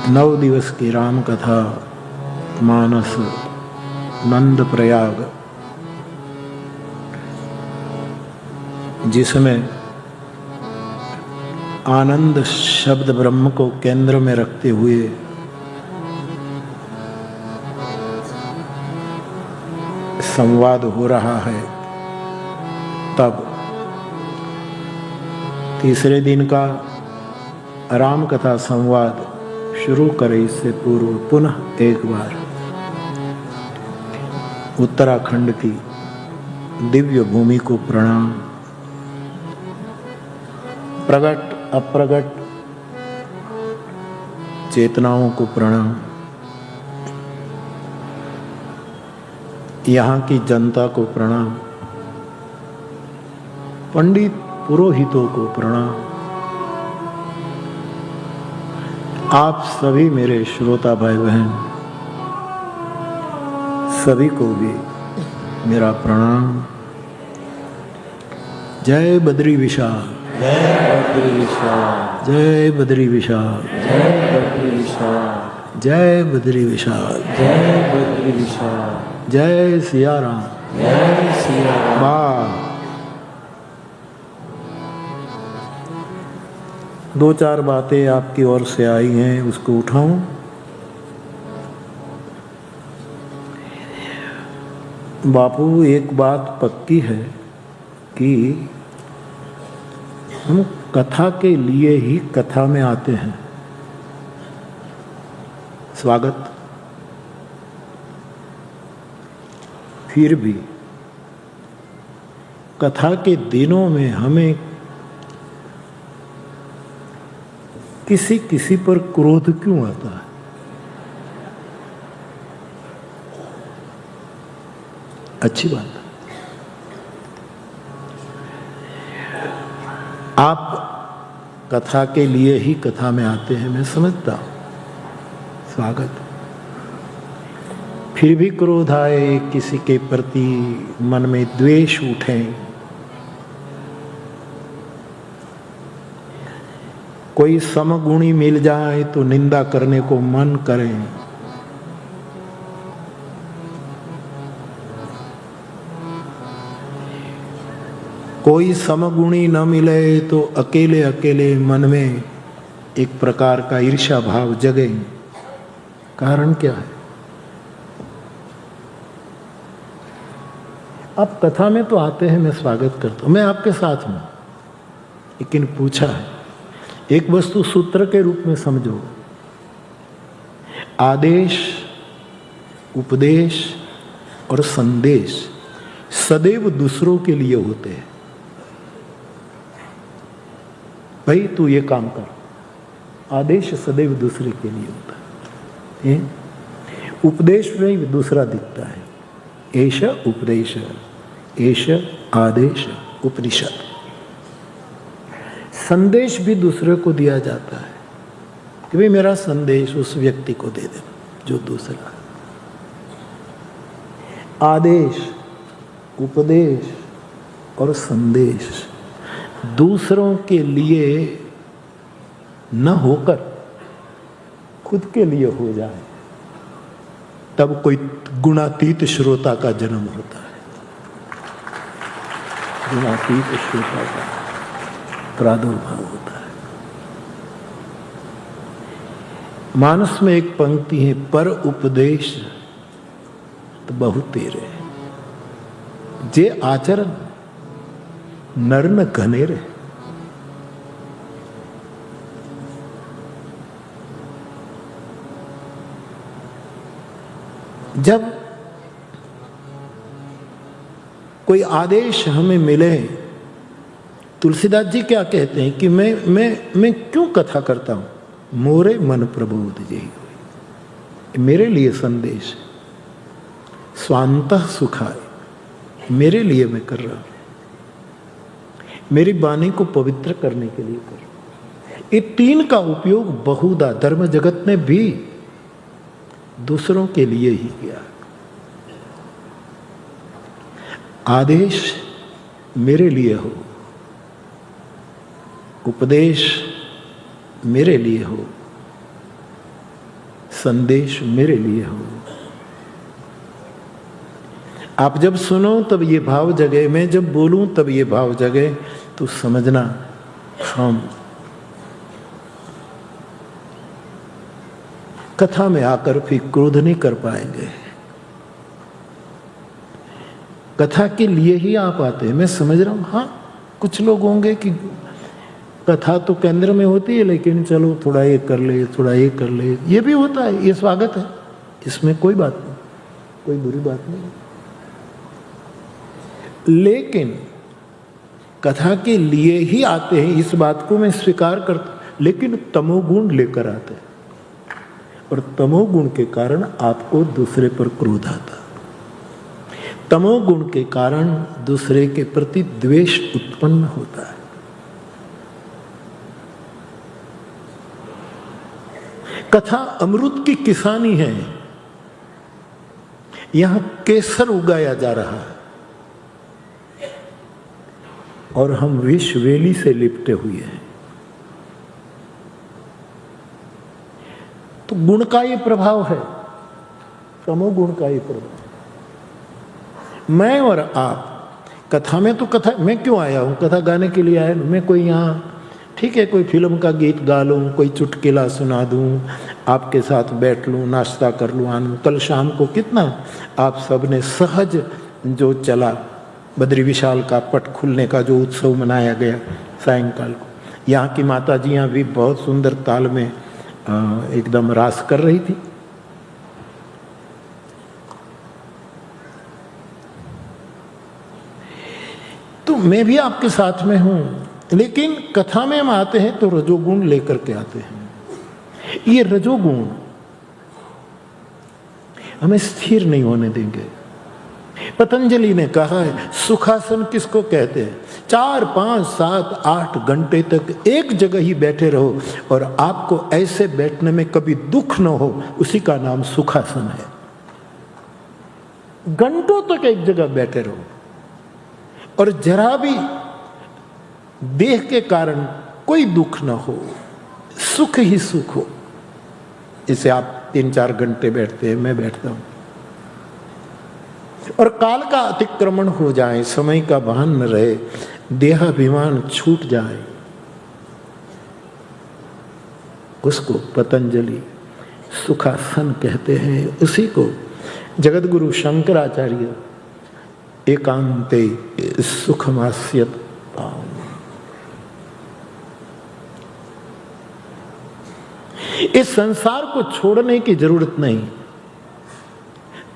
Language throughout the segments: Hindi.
9 दिवस की राम कथा मानस नंद प्रयाग, जिसमें आनंद शब्द ब्रह्म को केंद्र में रखते हुए संवाद हो रहा है। तब तीसरे दिन का राम कथा संवाद शुरू करें इससे पूर्व पुनः एक बार उत्तराखंड की दिव्य भूमि को प्रणाम। प्रगट अप्रगट चेतनाओं को प्रणाम। यहाँ की जनता को प्रणाम। पंडित पुरोहितों को प्रणाम। आप सभी मेरे श्रोता भाई बहन सभी को भी मेरा प्रणाम। जय बद्री विशाल, जय बद्री विशाल, जय बद्री विशाल, जय बद्री विशाल, जय बद्री विशाल, जय बद्री विशाल, जय सिया राम, जय सिया राम। वाह, 2-4 बातें आपकी ओर से आई हैं, उसको उठाऊं। बापू, एक बात पक्की है कि हम कथा के लिए ही कथा में आते हैं। स्वागत। फिर भी कथा के दिनों में हमें किसी किसी पर क्रोध क्यों आता है? अच्छी बात है। आप कथा के लिए ही कथा में आते हैं, मैं समझता हूं। स्वागत। फिर भी क्रोध आए, किसी के प्रति मन में द्वेष उठे, कोई समगुणी मिल जाए तो निंदा करने को मन करे, कोई समगुणी न मिले तो अकेले अकेले मन में एक प्रकार का ईर्ष्या भाव जगे। कारण क्या है? आप कथा में तो आते हैं, मैं स्वागत करता हूं, मैं आपके साथ हूं, लेकिन पूछा है एक वस्तु सूत्र के रूप में समझो। आदेश, उपदेश और संदेश सदैव दूसरों के लिए होते हैं। भाई तू ये काम कर, आदेश सदैव दूसरे के लिए होता है। उपदेश में भी दूसरा दिखता है। एष उपदेश, एष आदेश, उपनिषद। संदेश भी दूसरे को दिया जाता है कि भाई मेरा संदेश उस व्यक्ति को दे देना जो दूसरा। आदेश, उपदेश और संदेश दूसरों के लिए न होकर खुद के लिए हो जाए, तब कोई गुणातीत श्रोता का जन्म होता है। गुणातीत श्रोता का प्रादुर्भाव होता है। मानस में एक पंक्ति है, पर उपदेश तो बहुत तेरे, जे आचरण नर न घनेरे। जब कोई आदेश हमें मिले, तुलसीदास जी क्या कहते हैं कि मैं क्यों कथा करता हूं? मोरे मन प्रबोध जही हुई, मेरे लिए संदेश, स्वांतः सुखाय, मेरे लिए मैं कर रहा हूं, मेरी वाणी को पवित्र करने के लिए कर रहा हूं। ये 3 का उपयोग बहुधा धर्म जगत ने भी दूसरों के लिए ही किया। आदेश मेरे लिए हो, उपदेश मेरे लिए हो, संदेश मेरे लिए हो। आप जब सुनो तब ये भाव जगे, मैं जब बोलूं तब ये भाव जगे, तो समझना हम कथा में आकर फिर क्रोध नहीं कर पाएंगे। कथा के लिए ही आप आते हैं, मैं समझ रहा हूं। हाँ, कुछ लोग होंगे कि कथा तो केंद्र में होती है, लेकिन चलो थोड़ा ये कर ले, थोड़ा ये कर ले, ये भी होता है, ये स्वागत है, इसमें कोई बात नहीं, कोई बुरी बात नहीं। लेकिन कथा के लिए ही आते हैं, इस बात को मैं स्वीकार करता, लेकिन तमोगुण लेकर आते हैं, और तमोगुण के कारण आपको दूसरे पर क्रोध आता, तमोगुण के कारण दूसरे के प्रति द्वेष उत्पन्न होता है। कथा अमृत की किसानी है, यहां केसर उगाया जा रहा है और हम विषवेली से लिपटे हुए हैं। तो गुण का ये प्रभाव है, तमोगुण का ये प्रभाव। मैं और आप कथा में, तो कथा मैं क्यों आया हूं? कथा गाने के लिए आया। मैं कोई यहाँ ठीक है कोई फिल्म का गीत गा लूँ, कोई चुटकुला सुना दूँ, आपके साथ बैठ लूँ, नाश्ता कर लूँ, आनंद। कल शाम को कितना आप सब ने सहज जो चला, बद्री विशाल का पट खुलने का जो उत्सव मनाया गया सायंकाल को, यहाँ की माताजियाँ भी बहुत सुंदर ताल में एकदम रास कर रही थी। तो मैं भी आपके साथ में हूं, लेकिन कथा में हम आते हैं तो रजोगुण लेकर के आते हैं। ये रजोगुण हमें स्थिर नहीं होने देंगे। पतंजलि ने कहा है, सुखासन किसको कहते हैं? 4, 5, 7, 8 घंटे तक एक जगह ही बैठे रहो और आपको ऐसे बैठने में कभी दुख न हो, उसी का नाम सुखासन है। घंटों तक एक जगह बैठे रहो और जरा भी देह के कारण कोई दुख न हो, सुख ही सुख हो। इसे आप 3-4 घंटे बैठते हैं, मैं बैठता हूं, और काल का अतिक्रमण हो जाए, समय का भान न रहे, देहाभिमान छूट जाए, उसको पतंजलि सुखासन कहते हैं। उसी को जगतगुरु शंकराचार्य एकांते सुखमास्यत पाऊं। इस संसार को छोड़ने की जरूरत नहीं,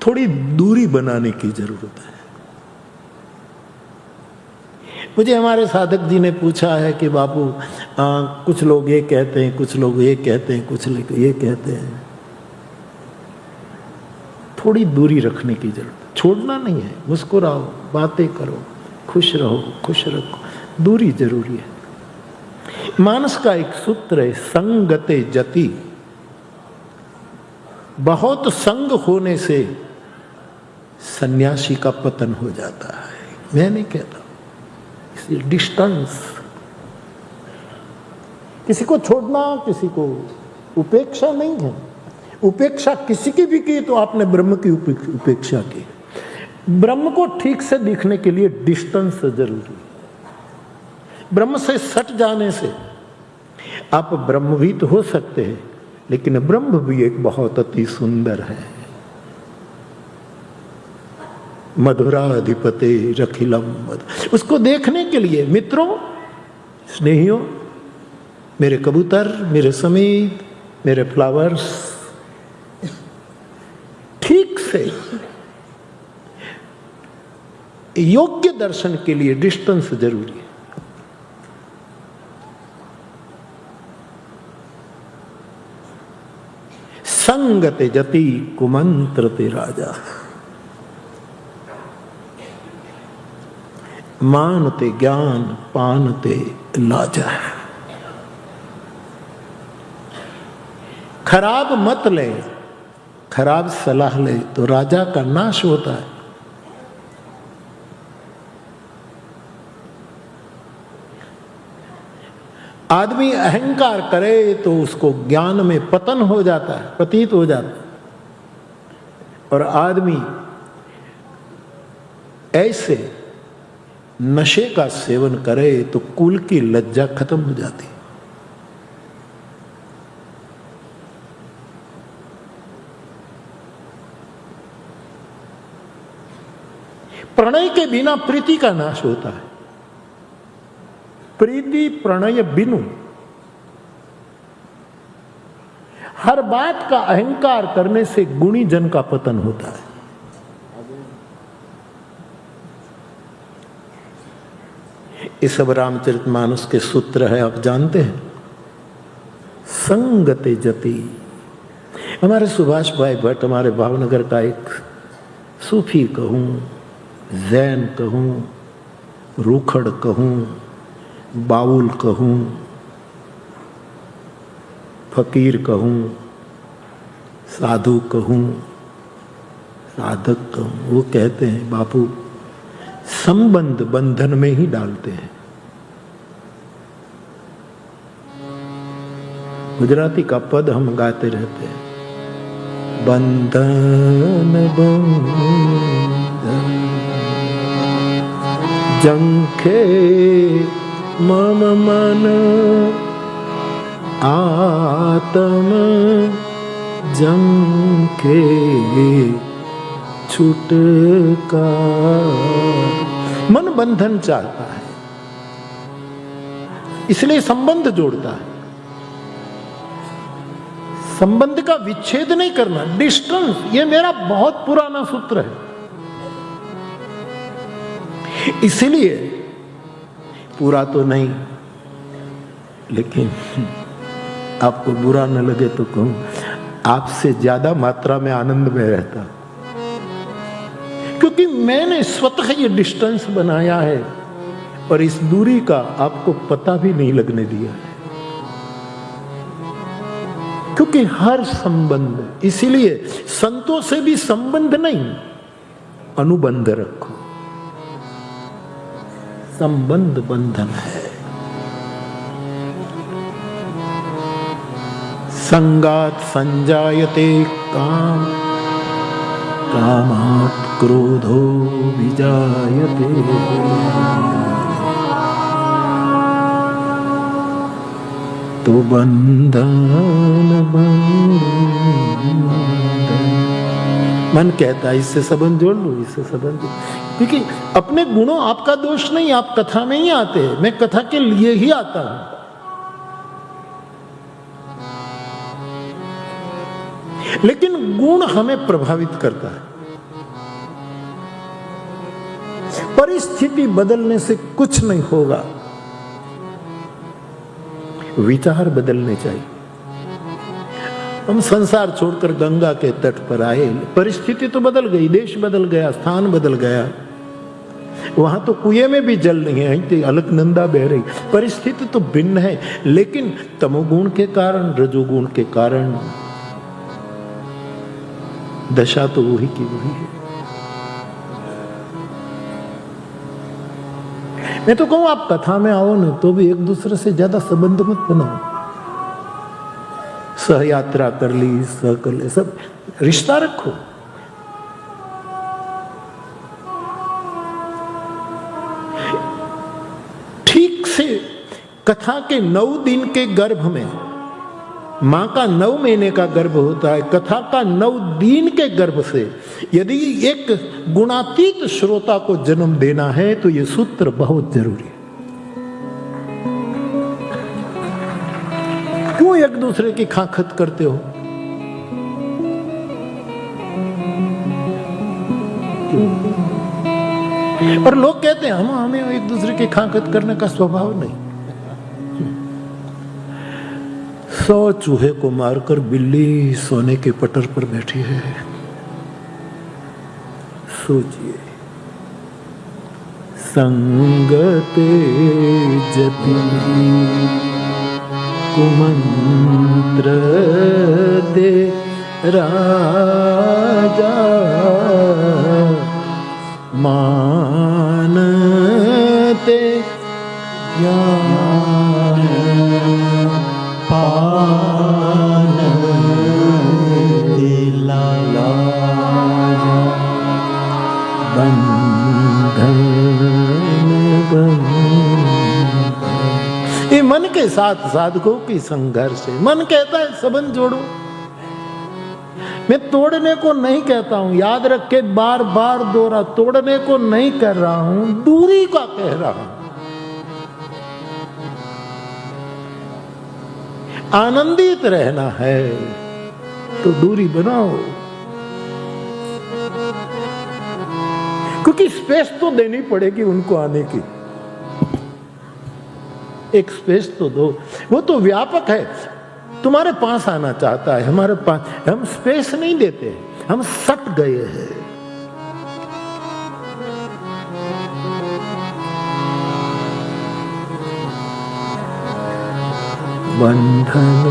थोड़ी दूरी बनाने की जरूरत है। मुझे हमारे साधक जी ने पूछा है कि बापू कुछ लोग ये कहते हैं, कुछ लोग ये कहते हैं, कुछ लोग ये कहते हैं। थोड़ी दूरी रखने की जरूरत, छोड़ना नहीं है। मुस्कुराओ, बातें करो, खुश रहो, खुश रखो, दूरी जरूरी है। मानस का एक सूत्र है, संगते जति। बहुत संग होने से सन्यासी का पतन हो जाता है। मैं नहीं कहता, इसलिए डिस्टेंस। किसी को छोड़ना, किसी को उपेक्षा नहीं है। उपेक्षा किसी की भी की तो आपने ब्रह्म की उपेक्षा की। ब्रह्म को ठीक से दिखने के लिए डिस्टेंस जरूरी है। ब्रह्म से सट जाने से आप ब्रह्म भी तो हो सकते हैं, लेकिन ब्रह्म भी एक बहुत अति सुंदर है। मधुराधिपते रखिलम मद, उसको देखने के लिए मित्रों, स्नेहियों, मेरे कबूतर, मेरे समीप, मेरे फ्लावर्स, ठीक से योग्य दर्शन के लिए डिस्टेंस जरूरी है। संगते जति कुमंत्रते राजा, मानते ज्ञान पानते लाजा। खराब मत ले, खराब सलाह ले तो राजा का नाश होता है। आदमी अहंकार करे तो उसको ज्ञान में पतन हो जाता है, पतित हो जाता है। और आदमी ऐसे नशे का सेवन करे तो कुल की लज्जा खत्म हो जाती। प्रणय के बिना प्रीति का नाश होता है। प्रीति प्रणय बिनु। हर बात का अहंकार करने से गुणी जन का पतन होता है। इस सब रामचरितमानस के सूत्र है, आप जानते हैं। संगते जति। हमारे सुभाष भाई भट्ट, हमारे भावनगर का एक सूफी कहूं, जैन कहूं, रूखड़ कहूं, बाउल कहूं, फकीर कहूं, साधु कहूं, साधक कहूं, वो कहते हैं बापू संबंध बंधन में ही डालते हैं। गुजराती का पद हम गाते रहते हैं, बंधन बंधन जंखे मम मन आत्म जंखे छुटका। मन बंधन चाहता है, इसलिए संबंध जोड़ता है। संबंध का विच्छेद नहीं करना, डिस्टेंस, ये मेरा बहुत पुराना सूत्र है। इसलिए पूरा तो नहीं, लेकिन आपको बुरा न लगे तो कहूं, आपसे ज्यादा मात्रा में आनंद में रहता, क्योंकि मैंने स्वतः ये डिस्टेंस बनाया है और इस दूरी का आपको पता भी नहीं लगने दिया है। क्योंकि हर संबंध, इसीलिए संतों से भी संबंध नहीं, अनुबंध रखो। संबंध बंधन है। संगात संजायते काम, कामात् क्रोधो विजायते। तो बंधन मन कहता है इससे संबंध जोड़ लो, इससे संबंध, क्योंकि अपने गुणों, आपका दोष नहीं, आप कथा में ही आते हैं, मैं कथा के लिए ही आता हूं। लेकिन गुण हमें प्रभावित करता है। परिस्थिति बदलने से कुछ नहीं होगा, विचार बदलने चाहिए। हम संसार छोड़कर गंगा के तट पर आए, परिस्थिति तो बदल गई, देश बदल गया, स्थान बदल गया। वहां तो कुएं में भी जल नहीं है, तो अलकनंदा बह रही। परिस्थिति तो भिन्न है, लेकिन तमोगुण के कारण, रजोगुण के कारण दशा तो वही की वही है। मैं तो कहूं आप कथा में आओ ना, तो भी एक दूसरे से ज्यादा संबंध मत बनाओ। सह यात्रा कर ली, सह कर ले, सब रिश्ता रखो। ठीक से कथा के 9 दिन के गर्भ में, मां का 9 महीने का गर्भ होता है, कथा का 9 दिन के गर्भ से यदि एक गुणातीत श्रोता को जन्म देना है तो यह सूत्र बहुत जरूरी है। क्यों एक दूसरे की खाखत करते हो? और लोग कहते हैं हमें एक दूसरे की खाखत करने का स्वभाव नहीं। 100 चूहे को मारकर बिल्ली सोने के पटर पर बैठी है। सोचिए, संगते जति कुमंत्र दे राजा, मानते ज्ञान साथ साधकों की संघर्ष है। मन कहता है संबंध जोड़ो, मैं तोड़ने को नहीं कहता हूं, याद रख के बार बार दोहरा, तोड़ने को नहीं कर रहा हूं, दूरी का कह रहा हूं। आनंदित रहना है तो दूरी बनाओ, क्योंकि स्पेस तो देनी पड़ेगी उनको आने की, एक स्पेस तो दो। वो तो व्यापक है, तुम्हारे पास आना चाहता है, हमारे पास, हम स्पेस नहीं देते, हम सट गए हैं। बंधन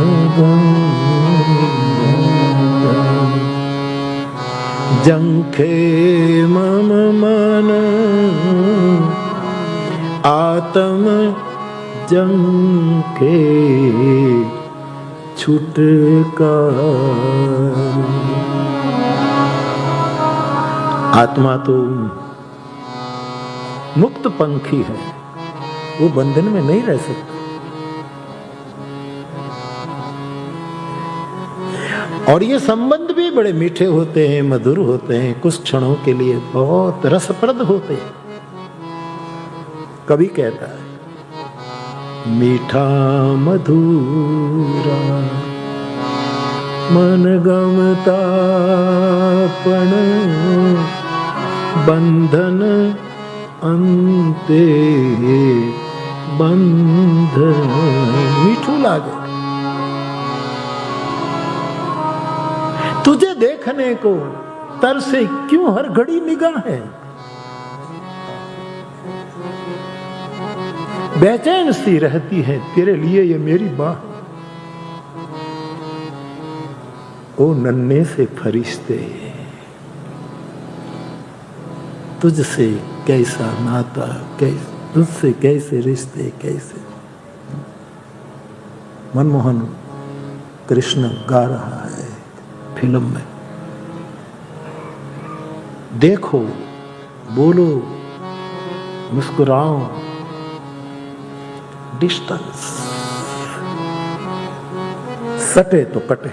जंखे मम मन आत्म जंखे छुटकार। आत्मा तो मुक्त पंखी है, वो बंधन में नहीं रह सकता। और ये संबंध भी बड़े मीठे होते हैं, मधुर होते हैं, कुछ क्षणों के लिए बहुत रसप्रद होते हैं। कवि कहता है मीठा मधुरा मन गमता पण बंधन अंते बंधन। मीठू लागे तुझे देखने को तरसे क्यों हर घड़ी निगाह है, बेचैन सी रहती है तेरे लिए ये मेरी बाह। ओ नन्हे से फरिश्ते तुझसे कैसा नाता, तुझसे कैसे रिश्ते, कैसे। मनमोहन कृष्ण गा रहा है फिल्म में, देखो बोलो मुस्कुराओ, डिस्टेंस, सटे तो कटे।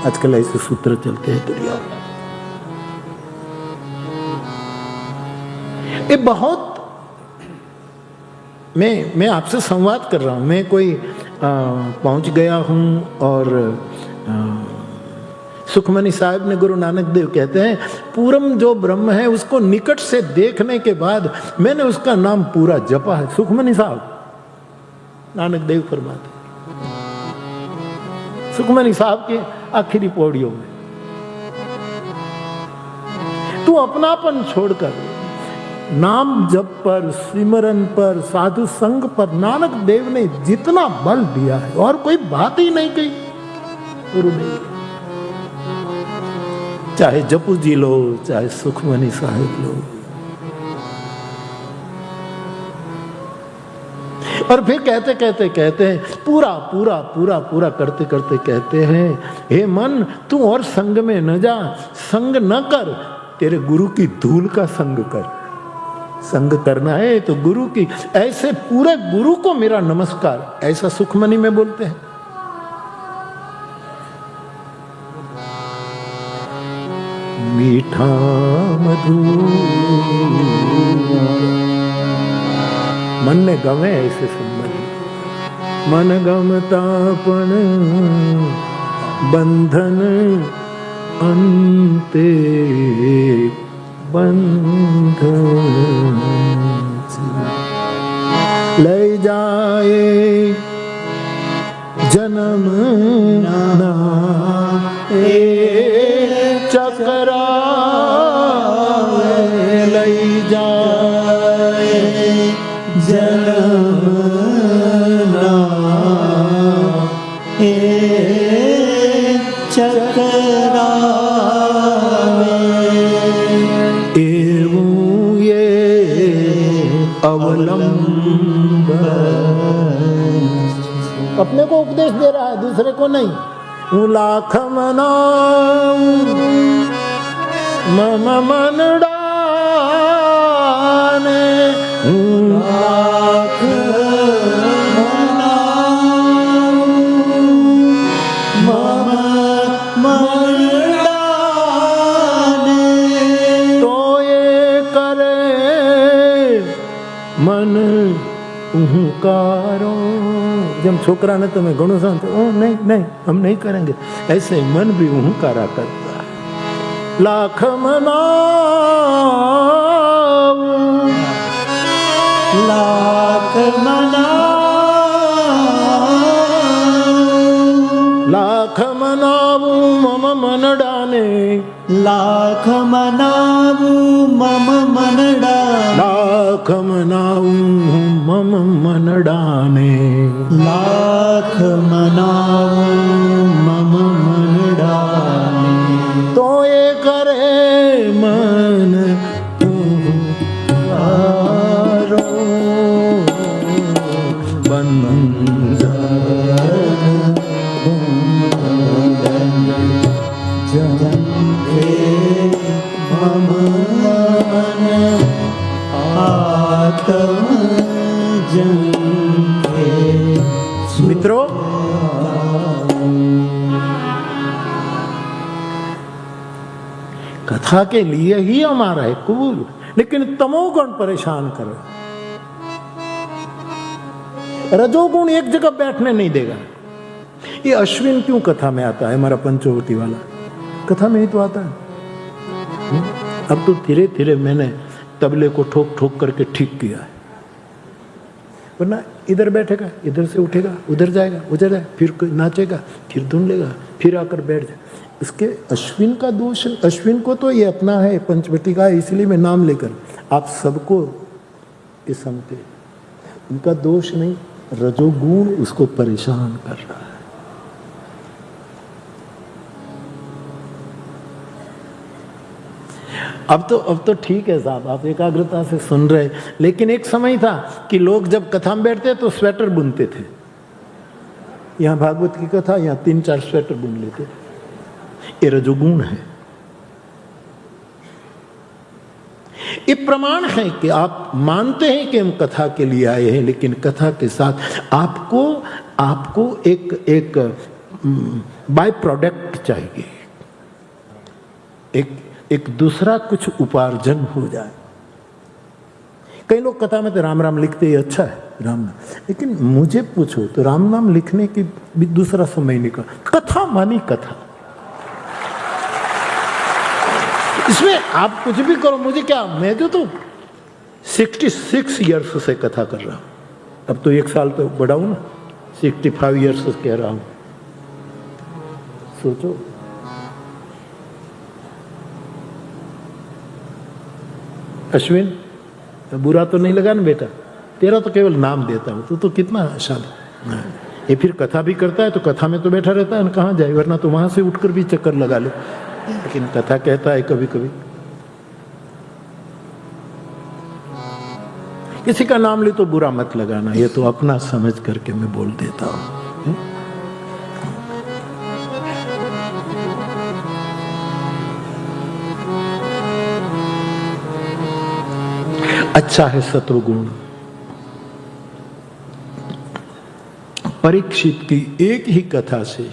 आजकल ऐसे सूत्र चलते हैं दुनिया में। ये बहुत, मैं आपसे संवाद कर रहा हूं, मैं कोई पहुंच गया हूं। और सुखमनी साहब ने, गुरु नानक देव कहते हैं पूरम जो ब्रह्म है उसको निकट से देखने के बाद मैंने उसका नाम पूरा जपा है। सुखमनी साहब नानक देव फरमाते, सुखमनी साहब के आखिरी पौड़ियों में, तू अपनापन छोड़कर नाम जप पर, सिमरन पर, साधु संग पर नानक देव ने जितना बल दिया है, और कोई बात ही नहीं कही गुरुदेव। चाहे जपू जी लो, चाहे सुखमनी साहिब लो। और फिर कहते हैं पूरा पूरा पूरा पूरा करते करते कहते हैं, हे मन तू और संग में न जा, संग न कर, तेरे गुरु की धूल का संग कर। संग करना है तो गुरु की, ऐसे पूरे गुरु को मेरा नमस्कार, ऐसा सुखमनी में बोलते हैं। मीठा मधुर मन ने गमे ऐसे संबंध, मन गमता पण बंधन अंते बंधन ले जाए जन्म ना चकरा ले जाए जन्म ना चकरा एवं ये अवलंब। अपने को उपदेश दे रहा है, दूसरे को नहीं। लाख मनाऊं मम मन डाने, लाख जब छोकरा ने तुम्हें घणो शांत, नहीं नहीं हम नहीं करेंगे, ऐसे मन भी हुंकारा करता है। लाख मनाऊं लाख लाख मनाऊं मम मन डाने, लाख मनाऊं मम मन डाने, लाख मनाऊं मम मन डाने, लाख मनाऊं मम मन डाने। तो ये करे मन तुम्हारो मित्रों, कथा के लिए ही हमारा है कबूल, लेकिन तमोगुण परेशान कर रहा। रजोगुण एक जगह बैठने नहीं देगा। ये अश्विन क्यों कथा में आता है? हमारा पंचवटी वाला कथा में ही तो आता है। अब तो धीरे धीरे मैंने तबले को ठोक ठोक करके ठीक किया है, वरना इधर बैठेगा, इधर से उठेगा, उधर जाएगा, उधर जाएगा, फिर नाचेगा, फिर धुन लेगा, फिर आकर बैठ जाए। इसके अश्विन का दोष, अश्विन को तो ये अपना है, पंचवटी का है, इसलिए मैं नाम लेकर आप सबको ये समझते, इनका दोष नहीं, रजोगुण उसको परेशान कर रहा है। अब तो ठीक है साहब, आप एकाग्रता से सुन रहे, लेकिन एक समय था कि लोग जब कथा में बैठते तो स्वेटर बुनते थे। यहाँ भागवत की कथा, यहाँ 3-4 स्वेटर बुन लेते। ये रजोगुण है। ये प्रमाण है कि आप मानते हैं कि हम कथा के लिए आए हैं, लेकिन कथा के साथ आपको एक बाय प्रोडक्ट चाहिए, एक दूसरा कुछ उपार्जन हो जाए। कई लोग कथा में तो राम राम लिखते ही, अच्छा है राम नाम, लेकिन मुझे पूछो तो राम नाम लिखने की भी दूसरा समय निकल। कथा मानी कथा, इसमें आप कुछ भी करो, मुझे क्या, मैं तो 66 ईयर्स से कथा कर रहा हूं। अब तो 1 साल तो बड़ा हूं ना, 65 ईयर्स से कह रहा हूं। सोचो, अश्विन बुरा तो नहीं लगा ना बेटा, तेरा तो केवल नाम देता हूं, तू तो कितना शांत। ये फिर कथा भी करता है तो कथा में तो बैठा रहता है ना, कहाँ जाए, वरना तो वहां से उठकर भी चक्कर लगा ले, लेकिन कथा कहता है कभी कभी। किसी का नाम ले तो बुरा मत लगाना, ये तो अपना समझ करके मैं बोल देता हूं। अच्छा है सत्वगुण। परीक्षित की एक ही कथा से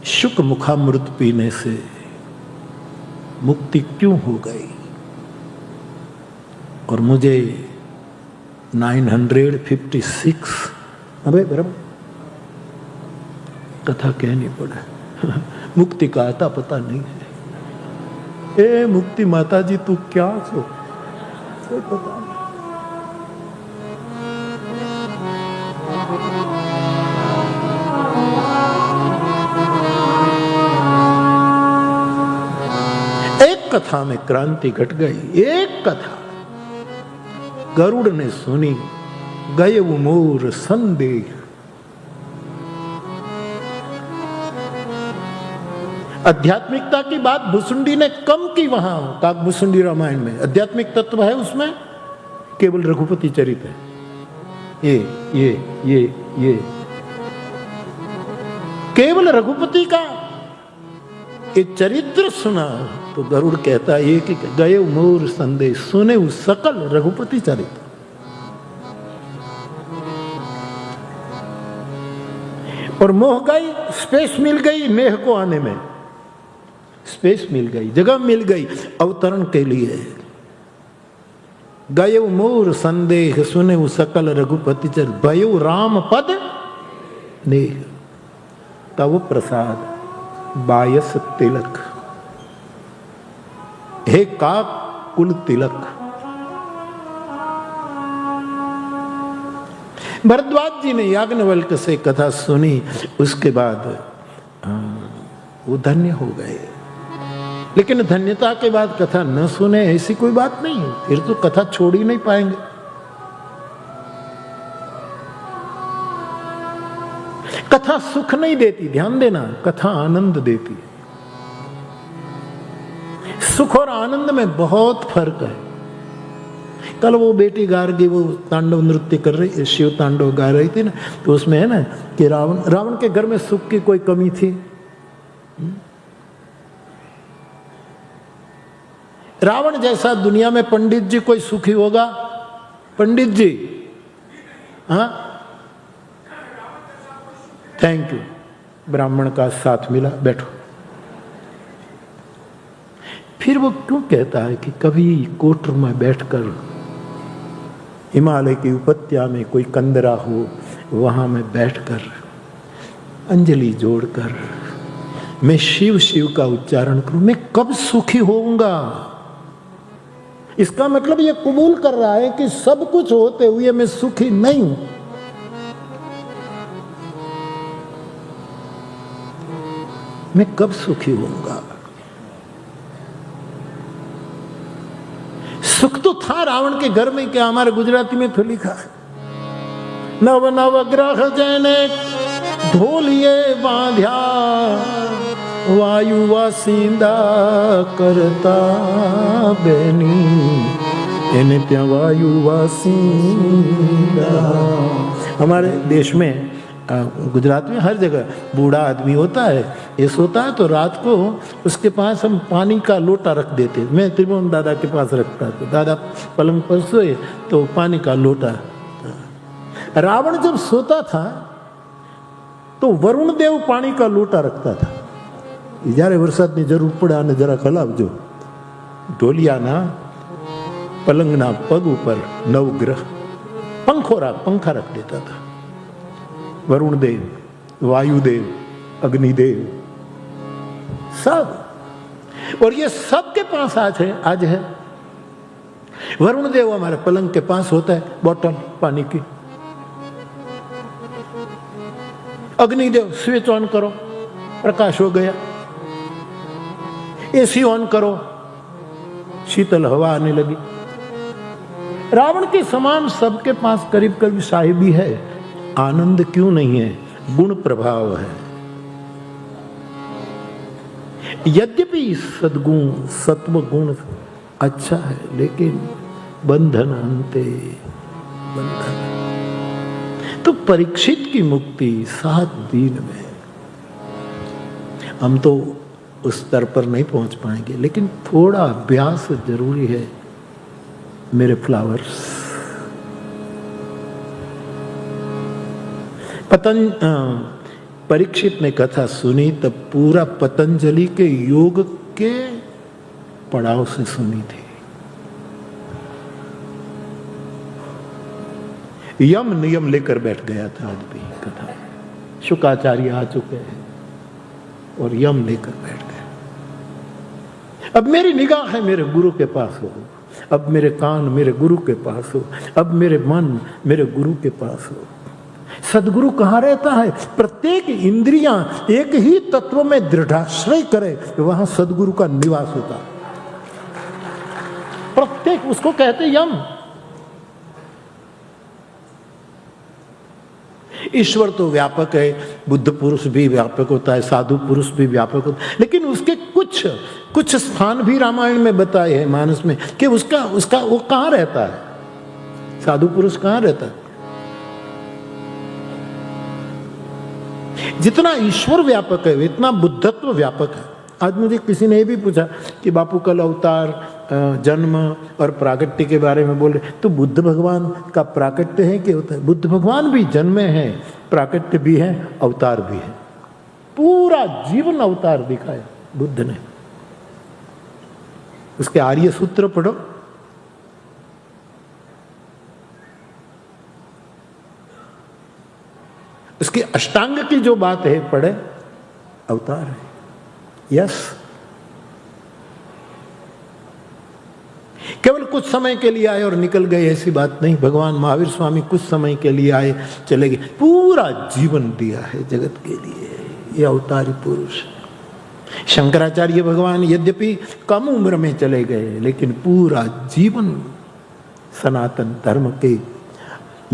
शुक मुखामृत पीने से मुक्ति क्यों हो गई, और मुझे 956 अबे बराबर कथा कहनी पड़ा। मुक्ति का आता पता नहीं है। ए मुक्ति माता जी तू क्या सो, कोई पता नहीं। एक कथा में क्रांति घट गई। एक कथा गरुड़ ने सुनी, गए वो मोर संदेह। आध्यात्मिकता की बात भुसुंडी ने कम की वहां काकभुसुंडी रामायण में। आध्यात्मिक तत्व है उसमें, केवल रघुपति चरित है। ये केवल रघुपति का ये चरित्र सुना तो गरुड़ कहता है ये कि गए मोर संदेश, सुने उस सकल रघुपति चरित्र। और मोह गई, स्पेस मिल गई नेह को आने में, स्पेस मिल गई, जगह मिल गई अवतरण के लिए। गयो मोर संदेह सुने सकल रघुपति चर भयो राम पद नेह तव प्रसाद बायस तिलक हे का कुल तिलक। भरद्वाज जी ने याज्ञवल्क्य से कथा सुनी, उसके बाद वो धन्य हो गए। लेकिन धन्यता के बाद कथा न सुने ऐसी कोई बात नहीं, फिर तो कथा छोड़ ही नहीं पाएंगे। कथा सुख नहीं देती, ध्यान देना, कथा आनंद देती है। सुख और आनंद में बहुत फर्क है। कल वो बेटी गा रही, वो तांडव नृत्य कर रही, शिव तांडव गा रही थी ना, तो उसमें है ना कि रावण के घर में सुख की कोई कमी थी? रावण जैसा दुनिया में पंडित जी कोई सुखी होगा? पंडित जी, हाँ, थैंक यू, ब्राह्मण का साथ मिला, बैठो। फिर वो क्यों कहता है कि कभी कोटर में बैठकर हिमालय की उपत्या में कोई कंदरा हो, वहां में बैठकर अंजलि जोड़कर मैं शिव शिव का उच्चारण करूं, मैं कब सुखी होऊंगा? इसका मतलब ये कबूल कर रहा है कि सब कुछ होते हुए मैं सुखी नहीं हूं। मैं कब सुखी होऊंगा? सुख तो था रावण के घर में, क्या हमारे गुजराती में तो लिखा है, नव नव ग्रह जैने ढोलिए बांध्या वायु वासिंदा करता बेनी एने त्या वायु वासिंदा। हमारे देश में गुजरात में हर जगह बूढ़ा आदमी होता है, ये सोता है तो रात को उसके पास हम पानी का लोटा रख देते। मैं त्रिभुवन दादा के पास रखता था, दादा पलंग पर सोए तो पानी का लोटा। रावण जब सोता था तो वरुण देव पानी का लोटा रखता था। જ્યારે વરસાદની જરૂર પડે આને જરાક હલાવજો, ઢોલિયાના પલંગના પગ ઉપર નવગ્રહ पंखा रख देता था। वरुण देव, वायुदेव, अग्निदेव, सब, और ये सबके पास आज है। वरुण देव हमारे पलंग के पास होता है बोतल पानी की। अग्निदेव स्विच ऑन करो, प्रकाश हो गया। एसी ऑन करो, शीतल हवा आने लगी। रावण के समान सबके पास करीब करीब साहिबी है। आनंद क्यों नहीं है? गुण प्रभाव है। यद्यपि सद्गुण सत्व गुण अच्छा है, लेकिन बंधन अंते बंधन। तो परीक्षित की मुक्ति 7 दिन में। हम तो उस स्तर पर नहीं पहुंच पाएंगे, लेकिन थोड़ा अभ्यास जरूरी है मेरे फ्लावर्स। परीक्षित ने कथा सुनी तब पूरा पतंजलि के योग के पड़ाव से सुनी थी। यम नियम लेकर बैठ गया था आदमी। कथा शुकाचार्य आ चुके हैं और यम लेकर बैठ गए। अब मेरी निगाह है मेरे गुरु के पास हो, अब मेरे कान मेरे गुरु के पास हो, अब मेरे मन मेरे गुरु के पास हो। सदगुरु कहाँ रहता है? प्रत्येक इंद्रियां एक ही तत्व में दृढ़ाश्रय करे, वहां सदगुरु का निवास होता। प्रत्येक, उसको कहते यम। ईश्वर तो व्यापक है, बुद्ध पुरुष भी व्यापक होता है, साधु पुरुष भी व्यापक होता है, लेकिन उसके कुछ स्थान भी रामायण में बताए हैं, मानस में, कि उसका वो कहाँ रहता है? साधु पुरुष कहाँ रहता है? जितना ईश्वर व्यापक है इतना बुद्धत्व व्यापक है। आज मुझे किसी ने भी पूछा कि बापू कल अवतार, जन्म और प्राकट्य के बारे में बोले, तो बुद्ध भगवान का प्राकट्य है कि होता है? बुद्ध भगवान भी जन्मे हैं, प्राकट्य भी है, अवतार भी है। पूरा जीवन अवतार दिखाया बुद्ध ने। उसके आर्य सूत्र पढ़ो, उसकी अष्टांग की जो बात है पढ़े, अवतार है। यस, केवल कुछ समय के लिए आए और निकल गए ऐसी बात नहीं। भगवान महावीर स्वामी कुछ समय के लिए आए, चले गए, पूरा जीवन दिया है जगत के लिए। ये अवतारी पुरुष। शंकराचार्य भगवान यद्यपि कम उम्र में चले गए, लेकिन पूरा जीवन सनातन धर्म के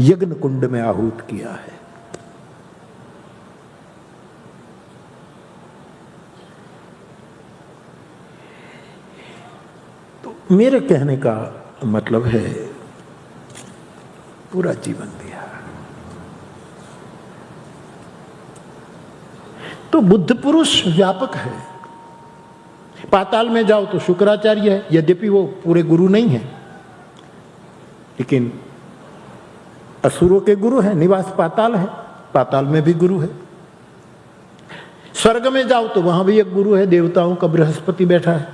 यज्ञ कुंड में आहूत किया है। तो मेरे कहने का मतलब है पूरा जीवन दिया। तो बुद्ध पुरुष व्यापक है। पाताल में जाओ तो शुक्राचार्य है, यद्यपि वो पूरे गुरु नहीं है, लेकिन असुरों के गुरु है। निवास पाताल है, पाताल में भी गुरु है। स्वर्ग में जाओ तो वहां भी एक गुरु है, देवताओं का बृहस्पति बैठा है।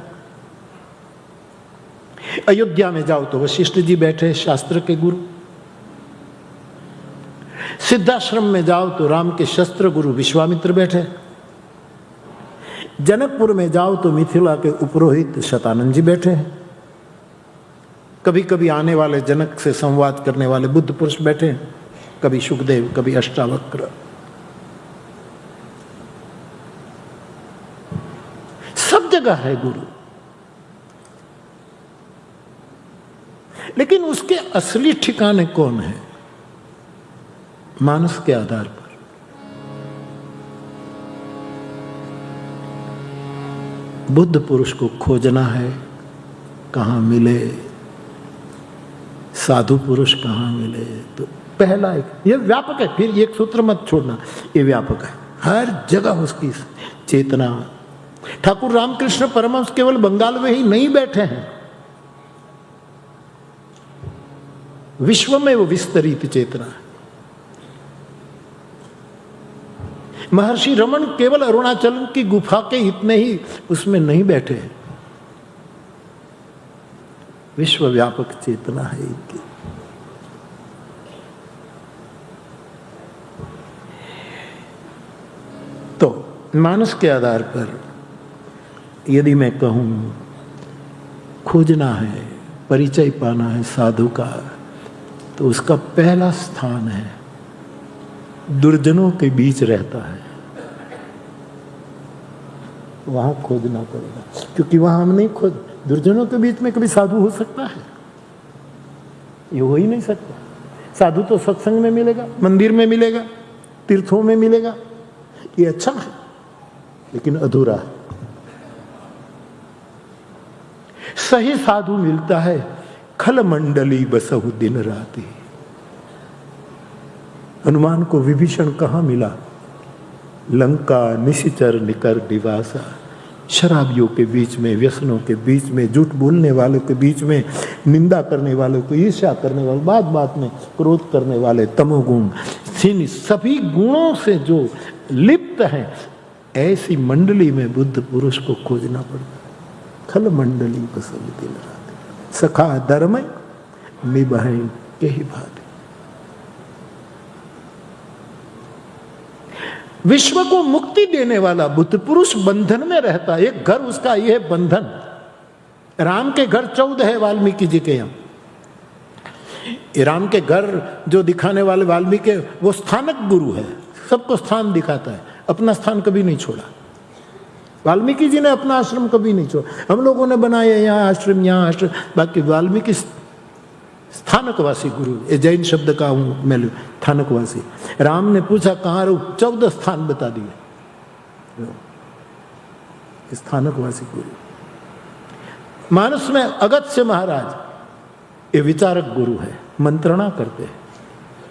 अयोध्या में जाओ तो वशिष्ठ जी बैठे, शास्त्र के गुरु। सिद्धाश्रम में जाओ तो राम के शस्त्र गुरु विश्वामित्र बैठे। जनकपुर में जाओ तो मिथिला के उपरोहित शतानंद जी बैठे हैं। कभी कभी आने वाले जनक से संवाद करने वाले बुद्ध पुरुष बैठे हैं, कभी सुखदेव, कभी अष्टावक्र। सब जगह है गुरु, लेकिन उसके असली ठिकाने कौन है? मानस के आधार पर। बुद्ध पुरुष को खोजना है, कहां मिले, साधु पुरुष कहां मिले? तो पहला ये व्यापक है। फिर एक सूत्र मत छोड़ना, ये व्यापक है, हर जगह उसकी चेतना। ठाकुर रामकृष्ण परमहंस केवल बंगाल में ही नहीं बैठे हैं, विश्व में वो विस्तरित चेतना है। महर्षि रमन केवल अरुणाचल की गुफा के इतने ही उसमें नहीं बैठे हैं, विश्वव्यापक चेतना है इनकी। तो मानस के आधार पर यदि मैं कहूं खोजना है, परिचय पाना है साधु का, तो उसका पहला स्थान है दुर्जनों के बीच रहता है, वहां खोजना पड़ेगा। क्योंकि वहां हम नहीं खोज, दुर्जनों के बीच में कभी साधु हो सकता है? ये हो ही नहीं सकता। साधु तो सत्संग में मिलेगा, मंदिर में मिलेगा, तीर्थों में मिलेगा, ये अच्छा है, लेकिन अधूरा है। सही साधु मिलता है खल मंडली बसहु दिन राति। हनुमान को विभीषण कहाँ मिला? लंका निशिचर निकर निवासा। शराबियों के बीच में, व्यसनों के बीच में, झूठ बोलने वालों के बीच में, निंदा करने वालों को, ईर्ष्या करने वाले, बात बात में क्रोध करने वाले, तमोगुण, इन सभी गुणों से जो लिप्त हैं, ऐसी मंडली में बुद्ध पुरुष को खोजना पड़ता है। खल मंडली बसहु दिन राति, सखा धर्म निबहन के ही भांति। विश्व को मुक्ति देने वाला बुद्ध पुरुष बंधन में रहता है। एक घर उसका यह बंधन। राम के घर 14 है वाल्मीकि जी के यहाँ। राम के घर जो दिखाने वाले वाल्मीकि, वो स्थानक गुरु है, सबको स्थान दिखाता है, अपना स्थान कभी नहीं छोड़ा। वाल्मीकि जी ने अपना आश्रम कभी नहीं छोड़ा। हम लोगों ने बनाया यहाँ आश्रम, यहाँ आश्रम, बाकी वाल्मीकि स्थानकवासी गुरु। ये जैन शब्द का हूं मैं, स्थानकवासी। राम ने पूछा कहाँ रहूं? 14 स्थान बता दिए। स्थानकवासी गुरु। मानस में अगस्त्य महाराज, ये विचारक गुरु है, मंत्रणा करते हैं,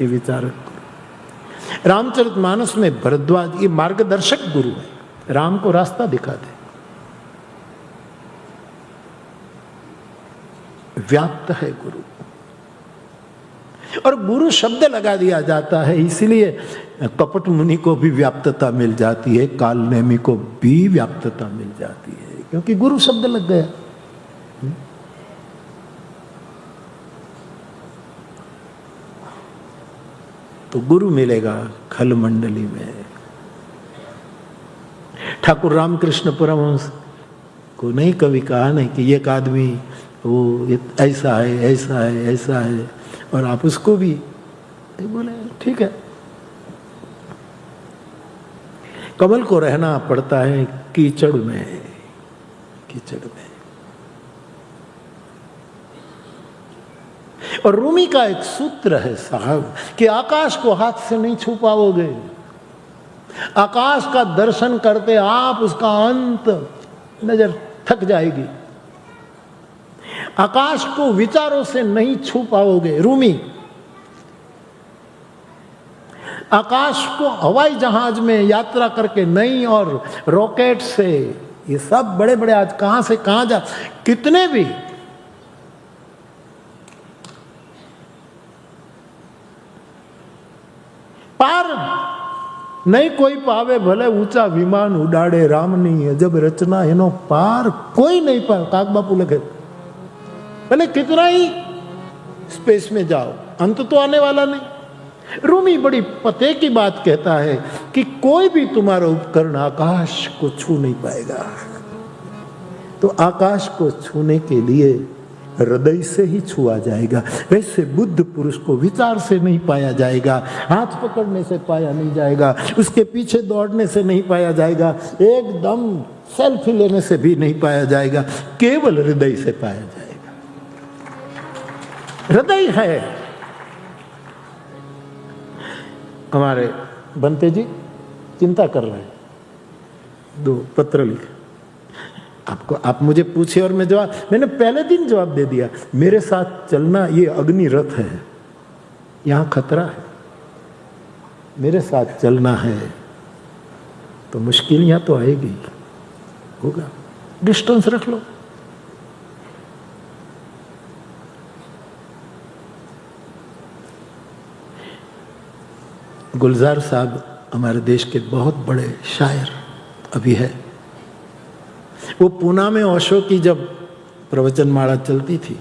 ये विचारक गुरु। रामचरितमानस में भरद्वाज, ये मार्गदर्शक गुरु है, राम को रास्ता दिखाते। व्याप्त है गुरु। और गुरु शब्द लगा दिया जाता है, इसलिए कपट मुनि को भी व्याप्तता मिल जाती है, काल नेमी को भी व्याप्तता मिल जाती है, क्योंकि गुरु शब्द लग गया। तो गुरु मिलेगा खल मंडली में। ठाकुर रामकृष्ण परमहंस को नहीं कभी कहा नहीं कि एक आदमी वो ऐसा है ऐसा है ऐसा है, और आप उसको भी बोले ठीक है। कमल को रहना पड़ता है कीचड़ में, कीचड़ में। और रूमी का एक सूत्र है साहब कि आकाश को हाथ से नहीं छू पाओगे। आकाश का दर्शन करते आप उसका अंत नजर थक जाएगी। आकाश को विचारों से नहीं छू पाओगे। रूमी आकाश को हवाई जहाज में यात्रा करके नहीं, और रॉकेट से, ये सब बड़े बड़े आज कहां से कहां जा, कितने भी पार नहीं कोई पावे, भले ऊंचा विमान उड़ाड़े रामनी अजब रचना एनो पार कोई नहीं पाए। काक बापू लगे भले कितना ही स्पेस में जाओ, अंत तो आने वाला नहीं। रूमी बड़ी पते की बात कहता है कि कोई भी तुम्हारा उपकरण आकाश को छू नहीं पाएगा। तो आकाश को छूने के लिए हृदय से ही छुआ जाएगा। वैसे बुद्ध पुरुष को विचार से नहीं पाया जाएगा, हाथ पकड़ने से पाया नहीं जाएगा, उसके पीछे दौड़ने से नहीं पाया जाएगा, एकदम सेल्फी लेने से भी नहीं पाया जाएगा, केवल हृदय से पाया जाएगा। हृदय है। हमारे बनते जी चिंता कर रहे हैं, 2 पत्र लिखे आपको, आप मुझे पूछे और मैं जवाब, मैंने पहले दिन जवाब दे दिया। मेरे साथ चलना ये अग्नि रथ है, यहां खतरा है। मेरे साथ चलना है तो मुश्किलियां तो आएगी, होगा, डिस्टेंस रख लो। गुलजार साहब हमारे देश के बहुत बड़े शायर अभी है। वो पूना में ओशो की जब प्रवचनमाला चलती थी,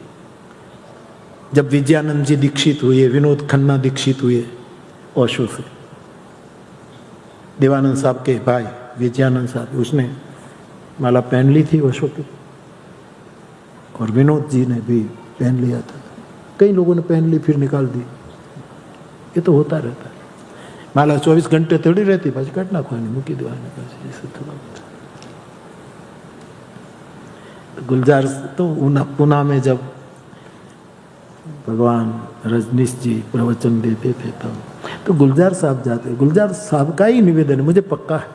जब विजयानंद जी दीक्षित हुए, विनोद खन्ना दीक्षित हुए ओशो से, देवानंद साहब के भाई विजयानंद साहब, उसने माला पहन ली थी ओशो की, और विनोद जी ने भी पहन लिया था। कई लोगों ने पहन ली फिर निकाल दी, ये तो होता रहता है। माला 24 घंटे थोड़ी रहती, पाછી काट नाखવાની, મૂકી દેવાની પાછી, ऐसे थोड़ा होता। गुलजार तो पूना में जब भगवान रजनीश जी प्रवचन देते थे तो गुलजार साहब जाते, गुलजार साहब का ही निवेदन है, मुझे पक्का है।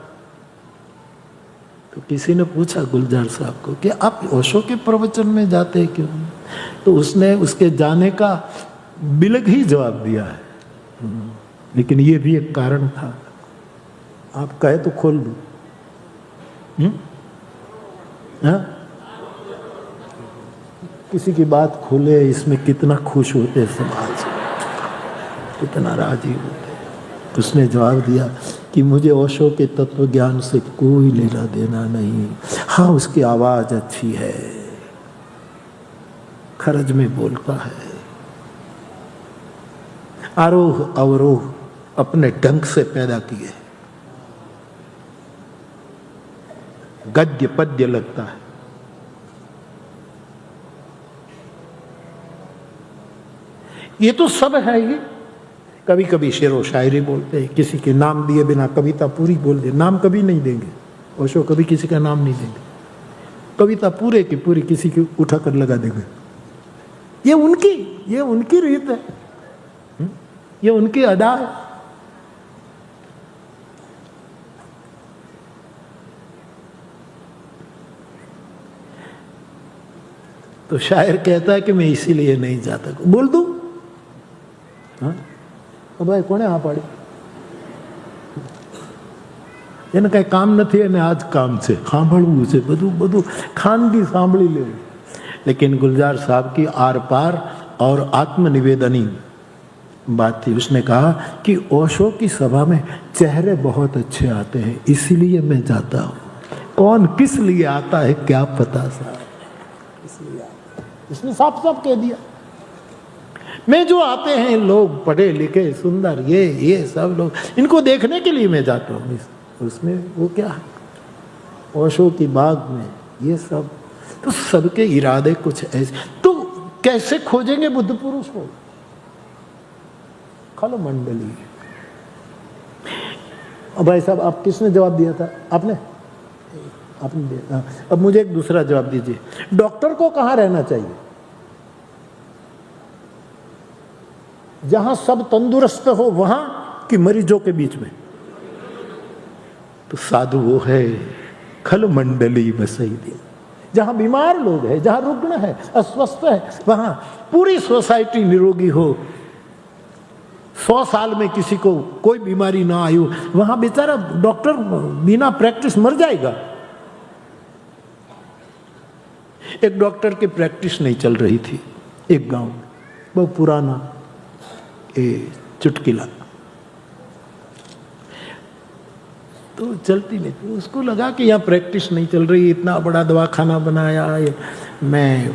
तो किसी ने पूछा गुलजार साहब को कि आप ओशो के प्रवचन में जाते क्यों? तो उसने उसके जाने का बिलग ही जवाब दिया है, लेकिन ये भी एक कारण था। आप कहे तो खोल दो। हाँ? किसी की बात खोले, इसमें कितना खुश होते समाज, कितना राजी होते। उसने जवाब दिया कि मुझे ओशो के तत्व ज्ञान से कोई लेना देना नहीं। हाँ, उसकी आवाज अच्छी है, खरज में बोलता है, आरोह अवरोह अपने ढंग से पैदा किए, गद्य पद्य लगता है। ये तो सब है ही। कभी कभी शेर व शायरी बोलते हैं, किसी के नाम दिए बिना कविता पूरी बोल दे। नाम कभी नहीं देंगे, ओशो कभी किसी का नाम नहीं देंगे, कविता पूरे की पूरी किसी की उठा कर लगा देंगे। ये उनकी रीत है, ये उनकी अदा है। तो शायर कहता है कि मैं इसीलिए नहीं जाता। बोल दूं? हाँ, तो भाई कोने हाँ पाड़ी? એને કઈ કામ નથી અને આજ કામ છે, સાંભળવું છે, બધું ખાનગી સાંભળી લેવું। लेकिन गुलजार साहब की आर पार और आत्मनिवेदनी बात थी। उसने कहा कि ओशो की सभा में चेहरे बहुत अच्छे आते हैं, इसीलिए मैं जाता हूँ। कौन किस लिए आता है क्या पता साहब, इसलिए उसने साफ साफ कह दिया। मैं जो आते हैं लोग पढ़े लिखे सुंदर, ये सब लोग, इनको देखने के लिए मैं जाता हूँ। उसमें वो क्या है, ओशो की बाग में ये सब, तो सबके इरादे कुछ ऐसे। तो कैसे खोजेंगे बुद्ध पुरुष को? खल मंडली। अब भाई साहब, आप किसने जवाब दिया था? आपने दिया। अब मुझे एक दूसरा जवाब दीजिए, डॉक्टर को कहाँ रहना चाहिए? जहां सब तंदुरुस्त हो वहां, कि मरीजों के बीच में? तो साधु वो है खल मंडली बसई दे, जहां बीमार लोग हैं, जहां रुग्ण है, अस्वस्थ है, वहां पूरी सोसाइटी निरोगी हो, 100 साल में किसी को कोई बीमारी ना आई हो, वहां बेचारा डॉक्टर बिना प्रैक्टिस मर जाएगा। एक डॉक्टर की प्रैक्टिस नहीं चल रही थी एक गांव में, बहुत पुराना चुटकिला, तो चलती नहीं थी। उसको लगा कि यहाँ प्रैक्टिस नहीं चल रही, इतना बड़ा दवाखाना बनाया, मैं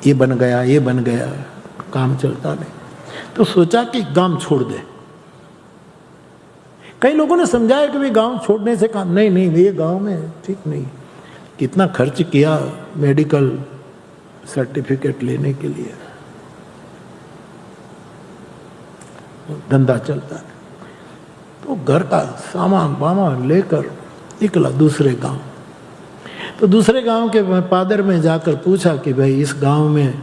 ये बन गया, काम चलता नहीं। तो सोचा कि गांव छोड़ दे। कई लोगों ने समझाया कि भाई गांव छोड़ने से काम नहीं, ये गांव में ठीक नहीं, कितना खर्च किया मेडिकल सर्टिफिकेट लेने के लिए, धंधा चलता है। तो घर का सामान वामान लेकर निकला दूसरे गांव। तो दूसरे गांव के पादर में जाकर पूछा कि भाई इस गांव में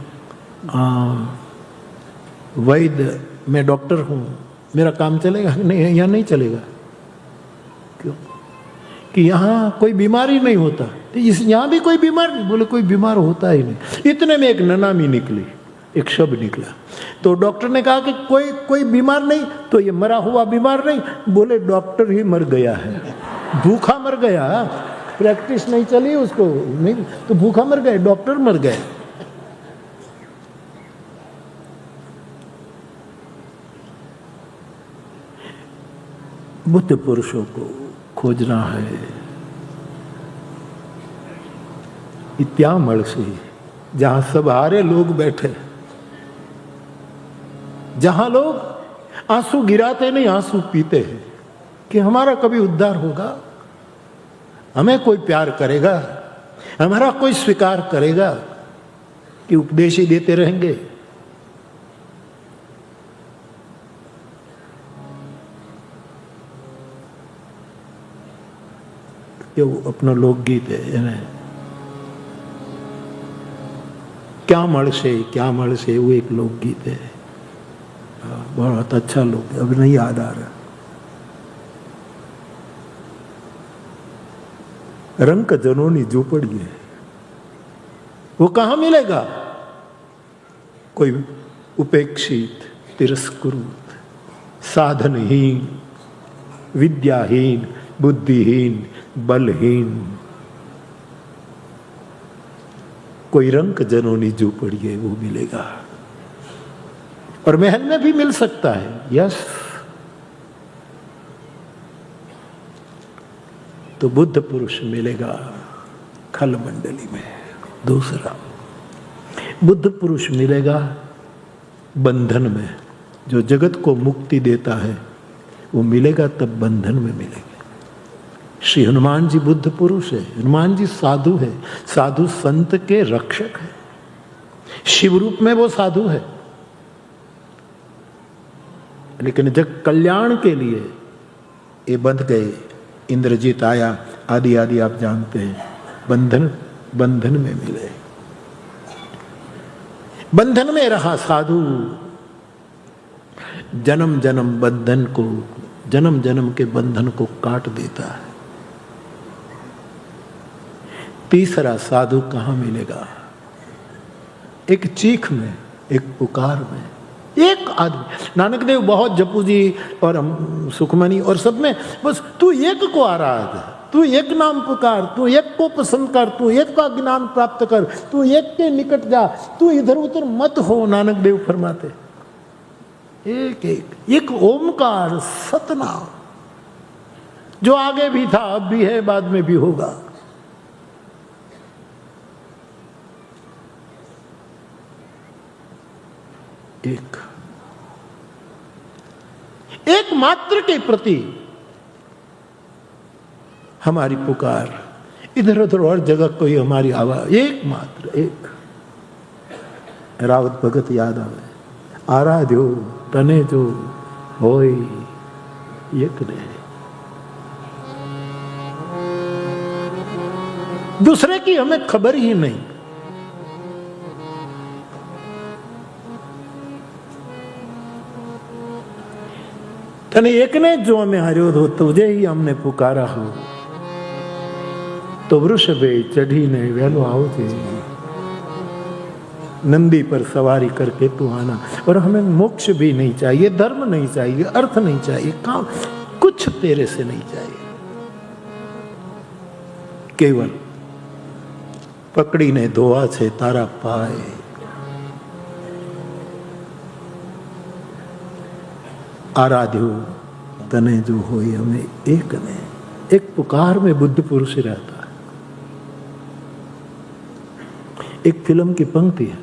वैद्य, मैं डॉक्टर हूँ, मेरा काम चलेगा? नहीं, यहाँ नहीं चलेगा। क्यों? कि यहाँ कोई बीमारी नहीं होता। तो यहाँ भी कोई बीमार नहीं? बोले कोई बीमार होता ही नहीं। इतने में एक ननामी निकली, एक शब्द निकला। तो डॉक्टर ने कहा कि कोई बीमार नहीं? तो ये मरा हुआ बीमार नहीं? बोले डॉक्टर ही मर गया है, भूखा मर गया, प्रैक्टिस नहीं चली उसको, नहीं तो भूखा मर गए, डॉक्टर मर गए। बुद्ध पुरुषों को खोजना है इत्यामल से, जहां सब हारे लोग बैठे, जहां लोग आंसू गिराते नहीं, आंसू पीते हैं कि हमारा कभी उद्धार होगा, हमें कोई प्यार करेगा, हमारा कोई स्वीकार करेगा, कि उपदेश ही देते रहेंगे। ये वो अपना लोकगीत है, क्या मड़ से वो एक लोकगीत है, बहुत अच्छा लोग, अब नहीं याद आ रहा। रंक जनोनी झोपड़ी है, वो कहाँ मिलेगा? कोई उपेक्षित, तिरस्कृत, साधनहीन, विद्याहीन, बुद्धिहीन, बलहीन, कोई रंक जनोनी झोपड़ी है, वो मिलेगा। और महल में भी मिल सकता है, यस। तो बुद्ध पुरुष मिलेगा खल मंडली में। दूसरा, बुद्ध पुरुष मिलेगा बंधन में, जो जगत को मुक्ति देता है वो मिलेगा तब बंधन में मिलेगा। श्री हनुमान जी बुद्ध पुरुष है, हनुमान जी साधु है, साधु संत के रक्षक है, शिव रूप में वो साधु है। लेकिन जब कल्याण के लिए ये बंध गए, इंद्रजीत आया, आदि आदि आप जानते हैं, बंधन में मिले, बंधन में रहा साधु, जन्म जन्म बंधन को, जन्म जन्म के बंधन को काट देता है। तीसरा साधु कहाँ मिलेगा? एक चीख में, एक पुकार में, एक आदमी। नानक देव बहुत जपू जी और सुखमनी और सब में बस तू एक को आराध, तू एक नाम पुकार, तू एक को पसंद कर, तू एक का ज्ञान प्राप्त कर, तू एक के निकट जा, तू इधर उधर मत हो। नानक देव फरमाते एक ओमकार सतनाम, जो आगे भी था, अब भी है, बाद में भी होगा। एकमात्र के प्रति हमारी पुकार, इधर उधर और जगह कोई हमारी आवाज, एकमात्र एक। रावत भगत याद आवे, आराध्यो तने जो होय एक ने। दूसरे की हमें खबर ही नहीं। तने एक ने जो हमें हरियो हो, तुझे ही हमने पुकारा हो, तो वृषभे चढ़ी ने वेलो आओ जे, नंदी पर सवारी करके तू आना। और हमें मोक्ष भी नहीं चाहिए, धर्म नहीं चाहिए, अर्थ नहीं चाहिए, काम कुछ तेरे से नहीं चाहिए। केवल पकड़ी ने धोआ छे तारा पाए, आराध्यो तने जो होई हमें एक ने। एक पुकार में बुद्ध पुरुष रहता है। एक फिल्म की पंक्ति है,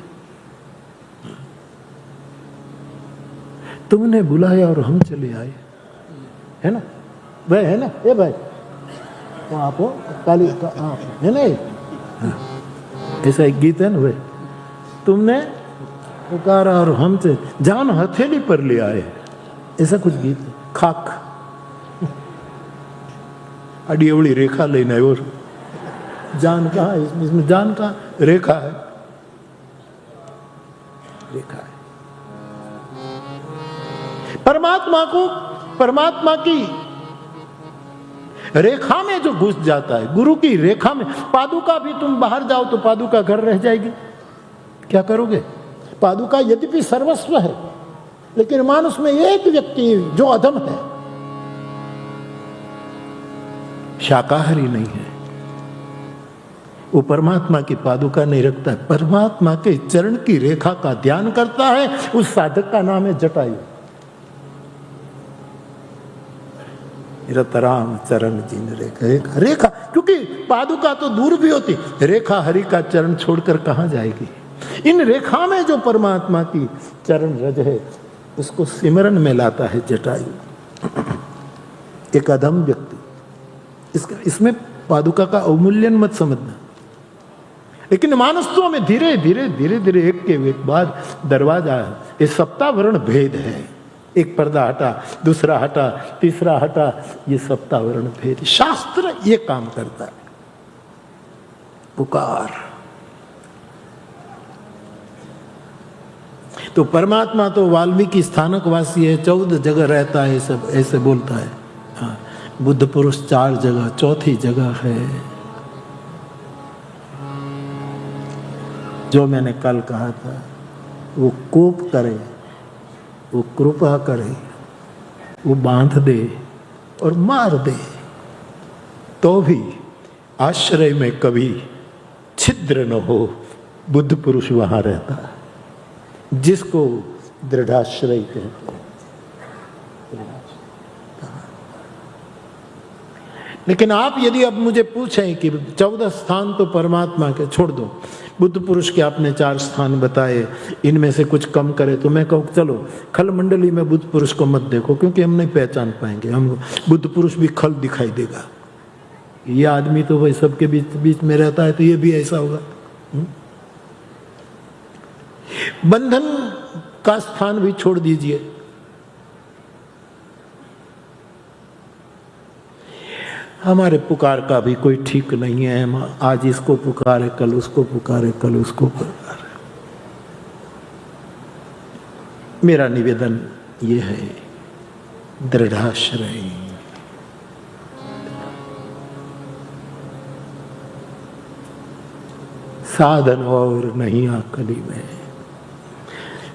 तुमने बुलाया और हम चले आए, है ना भाई, है ना ये भाई, तो आप हो काली है ना, ऐसा एक गीत है ना भाई, तुमने पुकारा और हम से जान हथेली पर ले आए, ऐसा कुछ गीत है। खाक अड़ी अवड़ी रेखा लेने आयो, जान कहाँ है इसमें, जान कहाँ, रेखा है, रेखा है। परमात्मा को, परमात्मा की रेखा में जो घुस जाता है, गुरु की रेखा में, पादुका भी तुम बाहर जाओ तो पादुका घर रह जाएगी, क्या करोगे? पादुका यद्यपि सर्वस्व है, लेकिन मानुष में एक व्यक्ति जो अधम है, शाकाहारी नहीं है, वो परमात्मा की पादुका नहीं रखता है, परमात्मा के चरण की रेखा का ध्यान करता है। उस साधक का नाम है जटायु। रतराम चरण जिन रेखा, रेखा रेखा, क्योंकि पादुका तो दूर भी होती, रेखा हरि का चरण छोड़कर कहां जाएगी। इन रेखा में जो परमात्मा की चरण रज है, उसको सिमरन में लाता है जटायु। एक अधम व्यक्ति, इसमें पादुका का अवमूल्यन मत समझना, लेकिन मानसत्व में धीरे धीरे धीरे धीरे एक के एक बाद दरवाजा है। ये सप्तावरण भेद है, एक पर्दा हटा, दूसरा हटा, तीसरा हटा, ये सप्तावरण भेद। शास्त्र ये काम करता है, पुकार। तो परमात्मा तो वाल्मीकि स्थानक वासी है, 14 जगह रहता है, सब ऐसे बोलता है। हाँ, बुद्ध पुरुष 4 जगह, चौथी जगह है जो मैंने कल कहा था, वो कोप करे, वो कृपा करे, वो बांध दे और मार दे, तो भी आश्रय में कभी छिद्र न हो। बुद्ध पुरुष वहां रहता है, जिसको दृढ़ाश्रय कहते हैं। लेकिन आप यदि अब मुझे पूछें कि 14 स्थान तो परमात्मा के छोड़ दो, बुद्ध पुरुष के आपने 4 स्थान बताए, इनमें से कुछ कम करे, तो मैं कहूँ चलो खल मंडली में बुद्ध पुरुष को मत देखो, क्योंकि हम नहीं पहचान पाएंगे, हम बुद्ध पुरुष भी खल दिखाई देगा। ये आदमी तो भाई सबके बीच बीच में रहता है, तो ये भी ऐसा होगा। बंधन का स्थान भी छोड़ दीजिए। हमारे पुकार का भी कोई ठीक नहीं है, हम आज इसको पुकारे, कल उसको पुकारे, कल उसको पुकारे। मेरा निवेदन ये है, दृढ़ाश्रय। साधन और नहीं आकली में।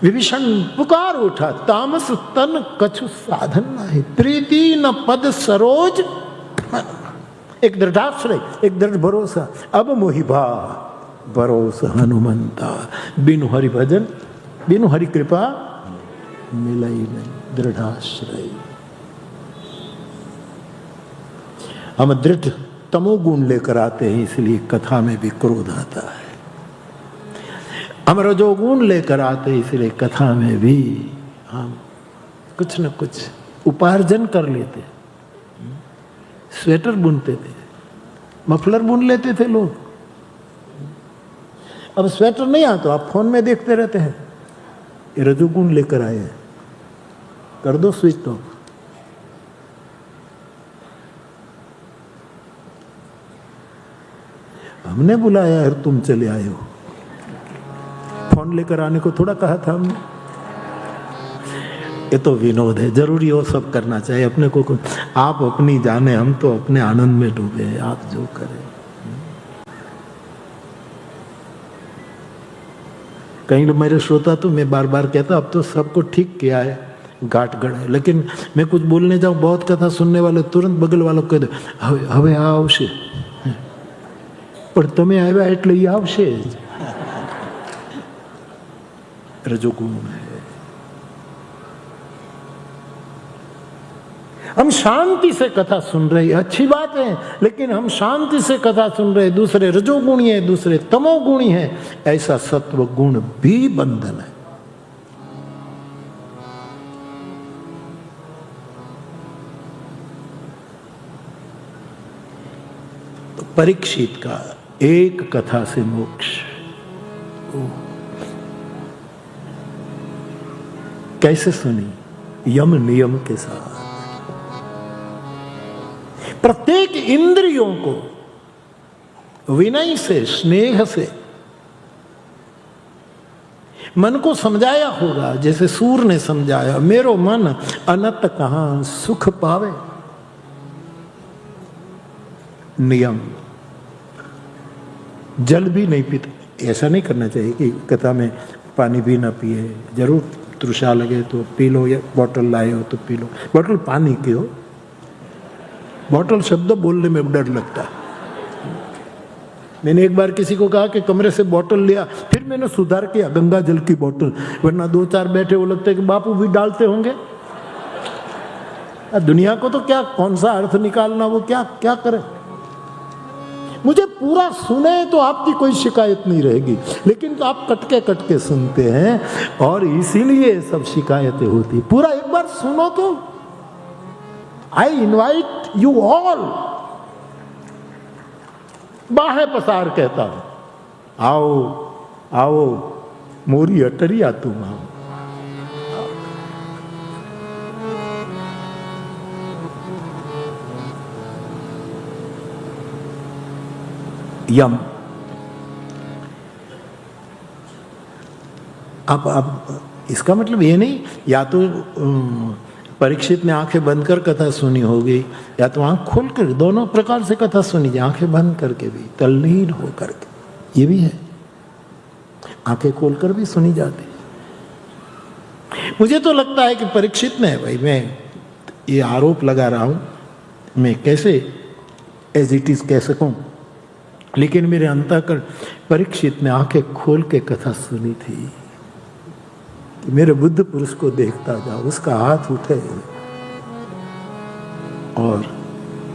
विभीषण पुकार उठा, तामस तन कछु साधन नहीं, प्रीति न पद सरोज। एक दृढ़ाश्रय, एक दृढ़ भरोसा। अब मोहिभा भरोसा हनुमंता, बिनु हरि भजन बिनु हरि कृपा मिलई नहीं। दृढ़ाश्रय। हम दृढ़ तमोगुण लेकर आते हैं, इसलिए कथा में भी क्रोध आता है। हम रजोगुण लेकर आते, इसलिए कथा में भी हम कुछ न कुछ उपार्जन कर लेते। स्वेटर बुनते थे, मफलर बुन लेते थे लोग। अब स्वेटर नहीं आता तो आप फोन में देखते रहते हैं। ये रजोगुण लेकर आए हैं, कर दो स्विच ऑफ। हमने बुलाया है, तुम चले आए हो। फोन लेकर आने को थोड़ा कहा था हमने। ये तो विनोद है, जरूरी हो सब करना चाहिए अपने को। आप अपनी जाने, हम तो अपने आनंद में डूबे हैं, आप जो करें। कई लोग मेरे श्रोता, तो मैं बार बार कहता अब तो सबको ठीक किया है, गांठ गढ़ है, लेकिन मैं कुछ बोलने जाऊं, बहुत कथा सुनने वाले तुरंत बगल वालों कह दे હવે આ આવશે, પણ તમે આવ્યા એટલે એ આવશે જ। रजोगुण है। हम शांति से कथा सुन रहे, अच्छी बात है, लेकिन हम शांति से कथा सुन रहे, दूसरे रजोगुणी है, दूसरे तमोगुणी है, ऐसा सत्व गुण भी बंधन है। तो परीक्षित का एक कथा से मोक्ष कैसे सुनी? यम नियम के साथ। प्रत्येक इंद्रियों को विनय से, स्नेह से मन को समझाया होगा, जैसे सूर ने समझाया, मेरो मन अनत कहां सुख पावे। नियम, जल भी नहीं पीते। ऐसा नहीं करना चाहिए कि कथा में पानी भी ना पिए, जरूर तृषा लगे तो पी लो, या बॉटल लाए हो तो पी लो। बॉटल पानी की हो, बॉटल शब्द बोलने में डर लगता है। मैंने एक बार किसी को कहा कि कमरे से बॉटल लिया, फिर मैंने सुधार किया गंगा जल की बॉटल, वरना दो चार बैठे वो लगता है कि बापू भी डालते होंगे। दुनिया को तो क्या, कौन सा अर्थ निकालना, वो क्या क्या करे। मुझे पूरा सुने तो आपकी कोई शिकायत नहीं रहेगी, लेकिन तो आप कटके सुनते हैं और इसीलिए सब शिकायतें होती। पूरा एक बार सुनो तो। आई इनवाइट यू ऑल, बाहें पसार कहता हूं, आओ आओ मोरी अटरिया तुम आओ। यम, अब इसका मतलब ये नहीं, या तो परीक्षित ने आंखें बंद कर कथा सुनी होगी, या तो आंख खोल कर, दोनों प्रकार से कथा सुनी, आंखें बंद करके भी, तल्लीन हो करके, ये भी है। आंखें खोलकर भी सुनी जाती। मुझे तो लगता है कि परीक्षित ने, भाई मैं ये आरोप लगा रहा हूं, मैं कैसे एज इट इज कह सकूं, लेकिन मेरे अंतःकरण परीक्षित ने आंखें खोल के कथा सुनी थी कि मेरे बुद्ध पुरुष को देखता जाओ, उसका हाथ उठे और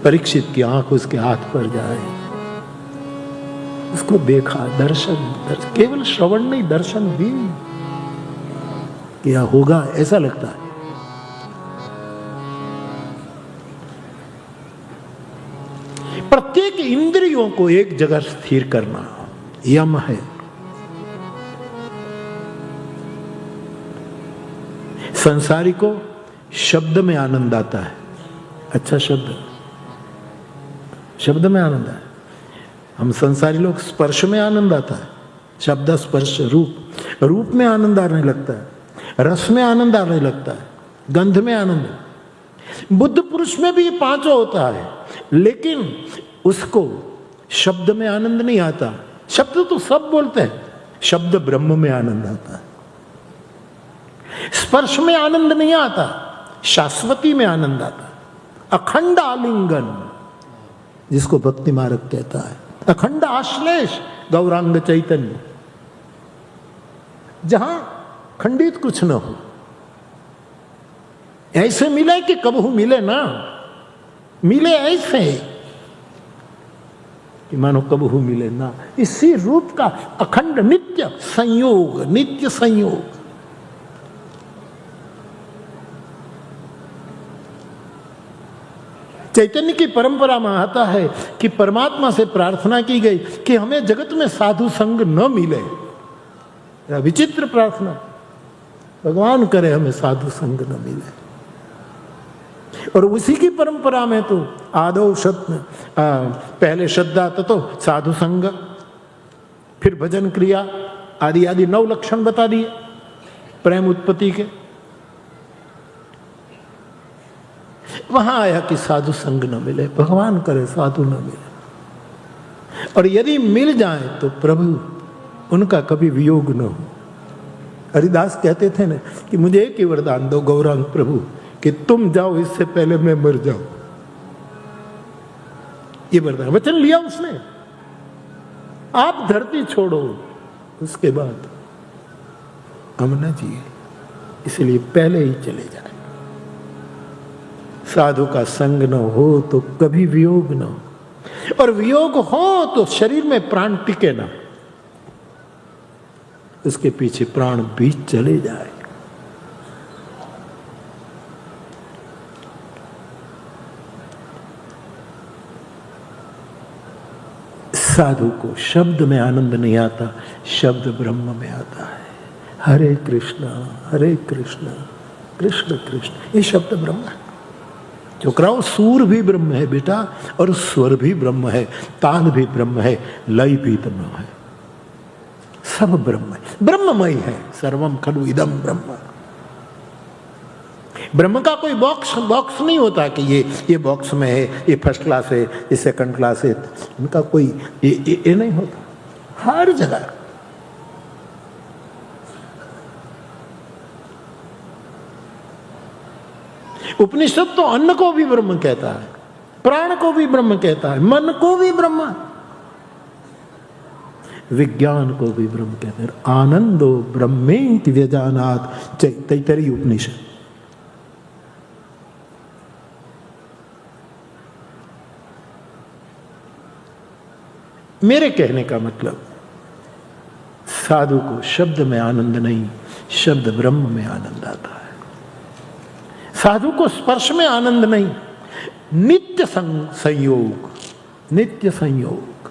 परीक्षित की आंख उसके हाथ पर जाए, उसको देखा, दर्शन केवल श्रवण नहीं, दर्शन भी क्या होगा ऐसा लगता है। प्रत्येक इंद्रियों को एक जगह स्थिर करना यम है। संसारी को शब्द में आनंद आता है, अच्छा शब्द में आनंद है। हम संसारी लोग स्पर्श में आनंद आता है, शब्द स्पर्श रूप में आनंद आने लगता है, रस में आनंद आने लगता है, गंध में आनंद। बुद्ध पुरुष में भी ये पांचों होता है, लेकिन उसको शब्द में आनंद नहीं आता। शब्द तो सब बोलते हैं, शब्द ब्रह्म में आनंद आता है। स्पर्श में आनंद नहीं आता, शाश्वती में आनंद आता। अखंड आलिंगन जिसको भक्ति मार्ग कहता है, अखंड आश्लेष गौरांग चैतन्य, जहां खंडित कुछ न हो, ऐसे मिले कि कबहू मिले ना, मिले ऐसे कि मानो कबहू मिले ना। इसी रूप का अखंड नित्य संयोग, नित्य संयोग। चैतन्य की परंपरा में आता है कि परमात्मा से प्रार्थना की गई कि हमें जगत में साधु संग न मिले। यह विचित्र प्रार्थना, भगवान करे हमें साधु संग न मिले। और उसी की परंपरा में तो आदौ पहले श्रद्धा तो साधु संग, फिर भजन क्रिया आदि आदि 9 लक्षण बता दिए प्रेम उत्पत्ति के। वहां आया कि साधु संग न मिले, भगवान करे साधु न मिले। और यदि मिल जाए तो प्रभु उनका कभी वियोग न हो। हरिदास कहते थे ना कि मुझे एक ही वरदान दो गौरांग प्रभु, कि तुम जाओ इससे पहले मैं मर जाऊं। ये वरदान वचन लिया उसने, आप धरती छोड़ो उसके बाद हम न जिए, इसलिए पहले ही चले जाए। साधु का संग न हो तो कभी वियोग न हो, और वियोग हो तो शरीर में प्राण टिके ना, उसके पीछे प्राण भी चले जाए। साधु को शब्द में आनंद नहीं आता, शब्द ब्रह्म में आता है। हरे कृष्णा कृष्ण कृष्ण, ये शब्द ब्रह्म है। छोकराओ, सूर भी ब्रह्म है बेटा, और स्वर भी ब्रह्म है, ताल भी ब्रह्म है, लय भी ब्रह्म है, सब ब्रह्म है, ब्रह्ममय है। सर्वम खलु इदम ब्रह्म। ब्रह्म का कोई बॉक्स नहीं होता कि ये बॉक्स में है, ये फर्स्ट क्लास है, ये सेकंड क्लास है। उनका कोई ये नहीं होता, हर जगह। उपनिषद तो अन्न को भी ब्रह्म कहता है, प्राण को भी ब्रह्म कहता है, मन को भी ब्रह्म, विज्ञान को भी ब्रह्म कहते हैं। आनंदो ब्रह्मेति व्यजानात्, तैत्तरीय उपनिषद। मेरे कहने का मतलब, साधु को शब्द में आनंद नहीं, शब्द ब्रह्म में आनंद आता है। साधु को स्पर्श में आनंद नहीं, नित्य संयोग, नित्य संयोग,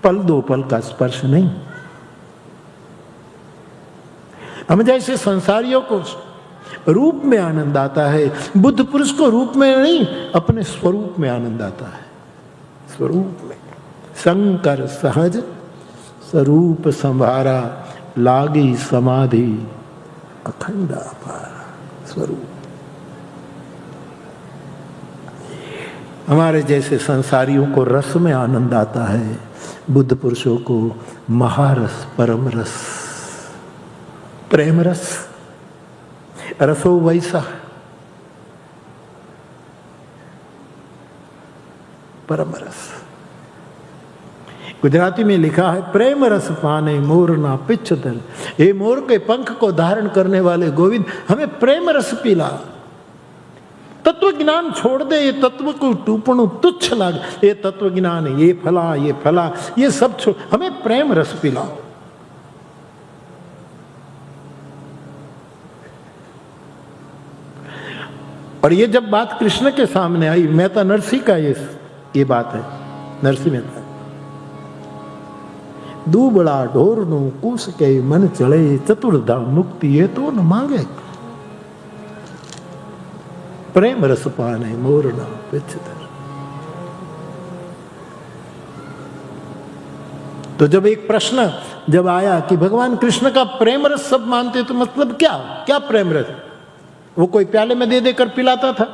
पल दो पल का स्पर्श नहीं। हम जैसे संसारियों को रूप में आनंद आता है, बुद्ध पुरुष को रूप में नहीं, अपने स्वरूप में आनंद आता है। स्वरूप में शंकर सहज स्वरूप संभारा, लागी समाधि अखंड अपार। स्वरूप हमारे जैसे संसारियों को रस में आनंद आता है, बुद्ध पुरुषों को महारस, परम रस, प्रेम रस, रसो वैसा, परम रस। गुजराती में लिखा है, प्रेम रस पाने मोर ना पिछ दल। ये मोर के पंख को धारण करने वाले गोविंद, हमें प्रेम रस पिला। तत्व ज्ञान छोड़ दे, ये तत्व को टूपणु तुच्छ लाग, ये तत्व ज्ञान, ये फला, ये सब छोड़, हमें प्रेम रस पिलाओ। और ये जब बात कृष्ण के सामने आई, मेहता नरसी का ये बात है, नरसी मेहता, दूबड़ा ढोर नु कुश के मन चले, चतुर्धा मुक्ति ये तो न मांगे। प्रेम रस पाने मोर ना पिछतर। तो जब एक प्रश्न जब आया कि भगवान कृष्ण का प्रेम रस सब मानते, तो मतलब क्या प्रेम रस? वो कोई प्याले में दे देकर पिलाता था?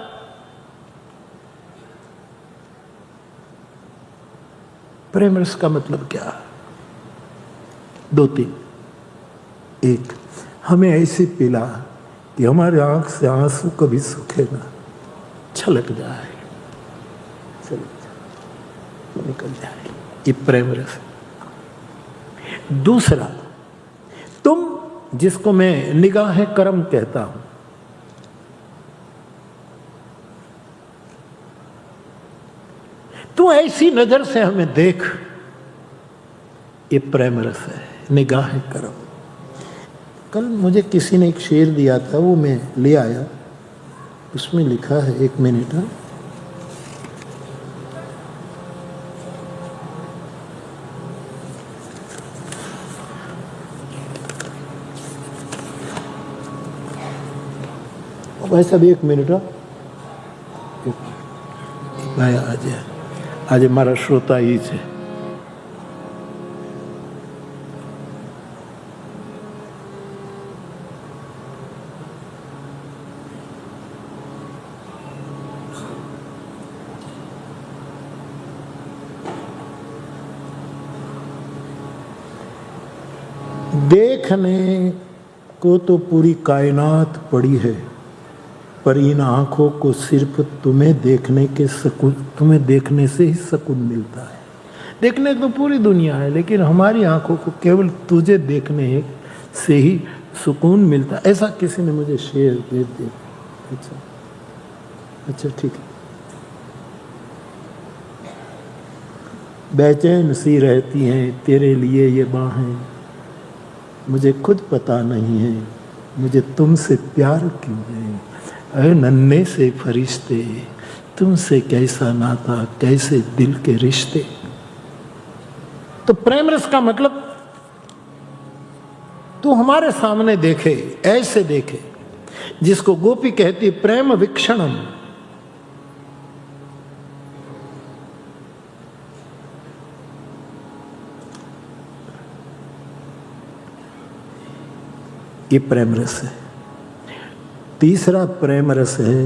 प्रेम रस का मतलब क्या? 2-3। एक, हमें ऐसे पिला कि हमारे आंख से आंसू कभी सूखे ना, छलक जाए, निकल जाए, ये प्रेम रस। दूसरा, तुम जिसको मैं निगाह करम कहता हूं, तू ऐसी नजर से हमें देख, ये प्रेम रस है, निगाह करम। कल मुझे किसी ने एक शेर दिया था, वो मैं ले आया, उसमें लिखा है, 1 मिनट। भाई साहब 1 मिनट, भाई आज मारा श्रोता ही है। देखने को तो पूरी कायनात पड़ी है, पर इन आंखों को सिर्फ तुम्हें देखने से ही सुकून मिलता है। देखने तो पूरी दुनिया है, लेकिन हमारी आंखों को केवल तुझे देखने से ही सुकून मिलता है। ऐसा किसी ने मुझे शेर भेज दिया। अच्छा ठीक है। बेचैन सी रहती हैं तेरे लिए ये बाहें, मुझे खुद पता नहीं है मुझे तुमसे प्यार क्यों है। अरे नन्हे से फरिश्ते, तुमसे कैसा नाता, कैसे दिल के रिश्ते। तो प्रेम रस का मतलब तू हमारे सामने देखे, ऐसे देखे, जिसको गोपी कहती प्रेम वीक्षणम। ये प्रेम रस है। तीसरा प्रेम रस है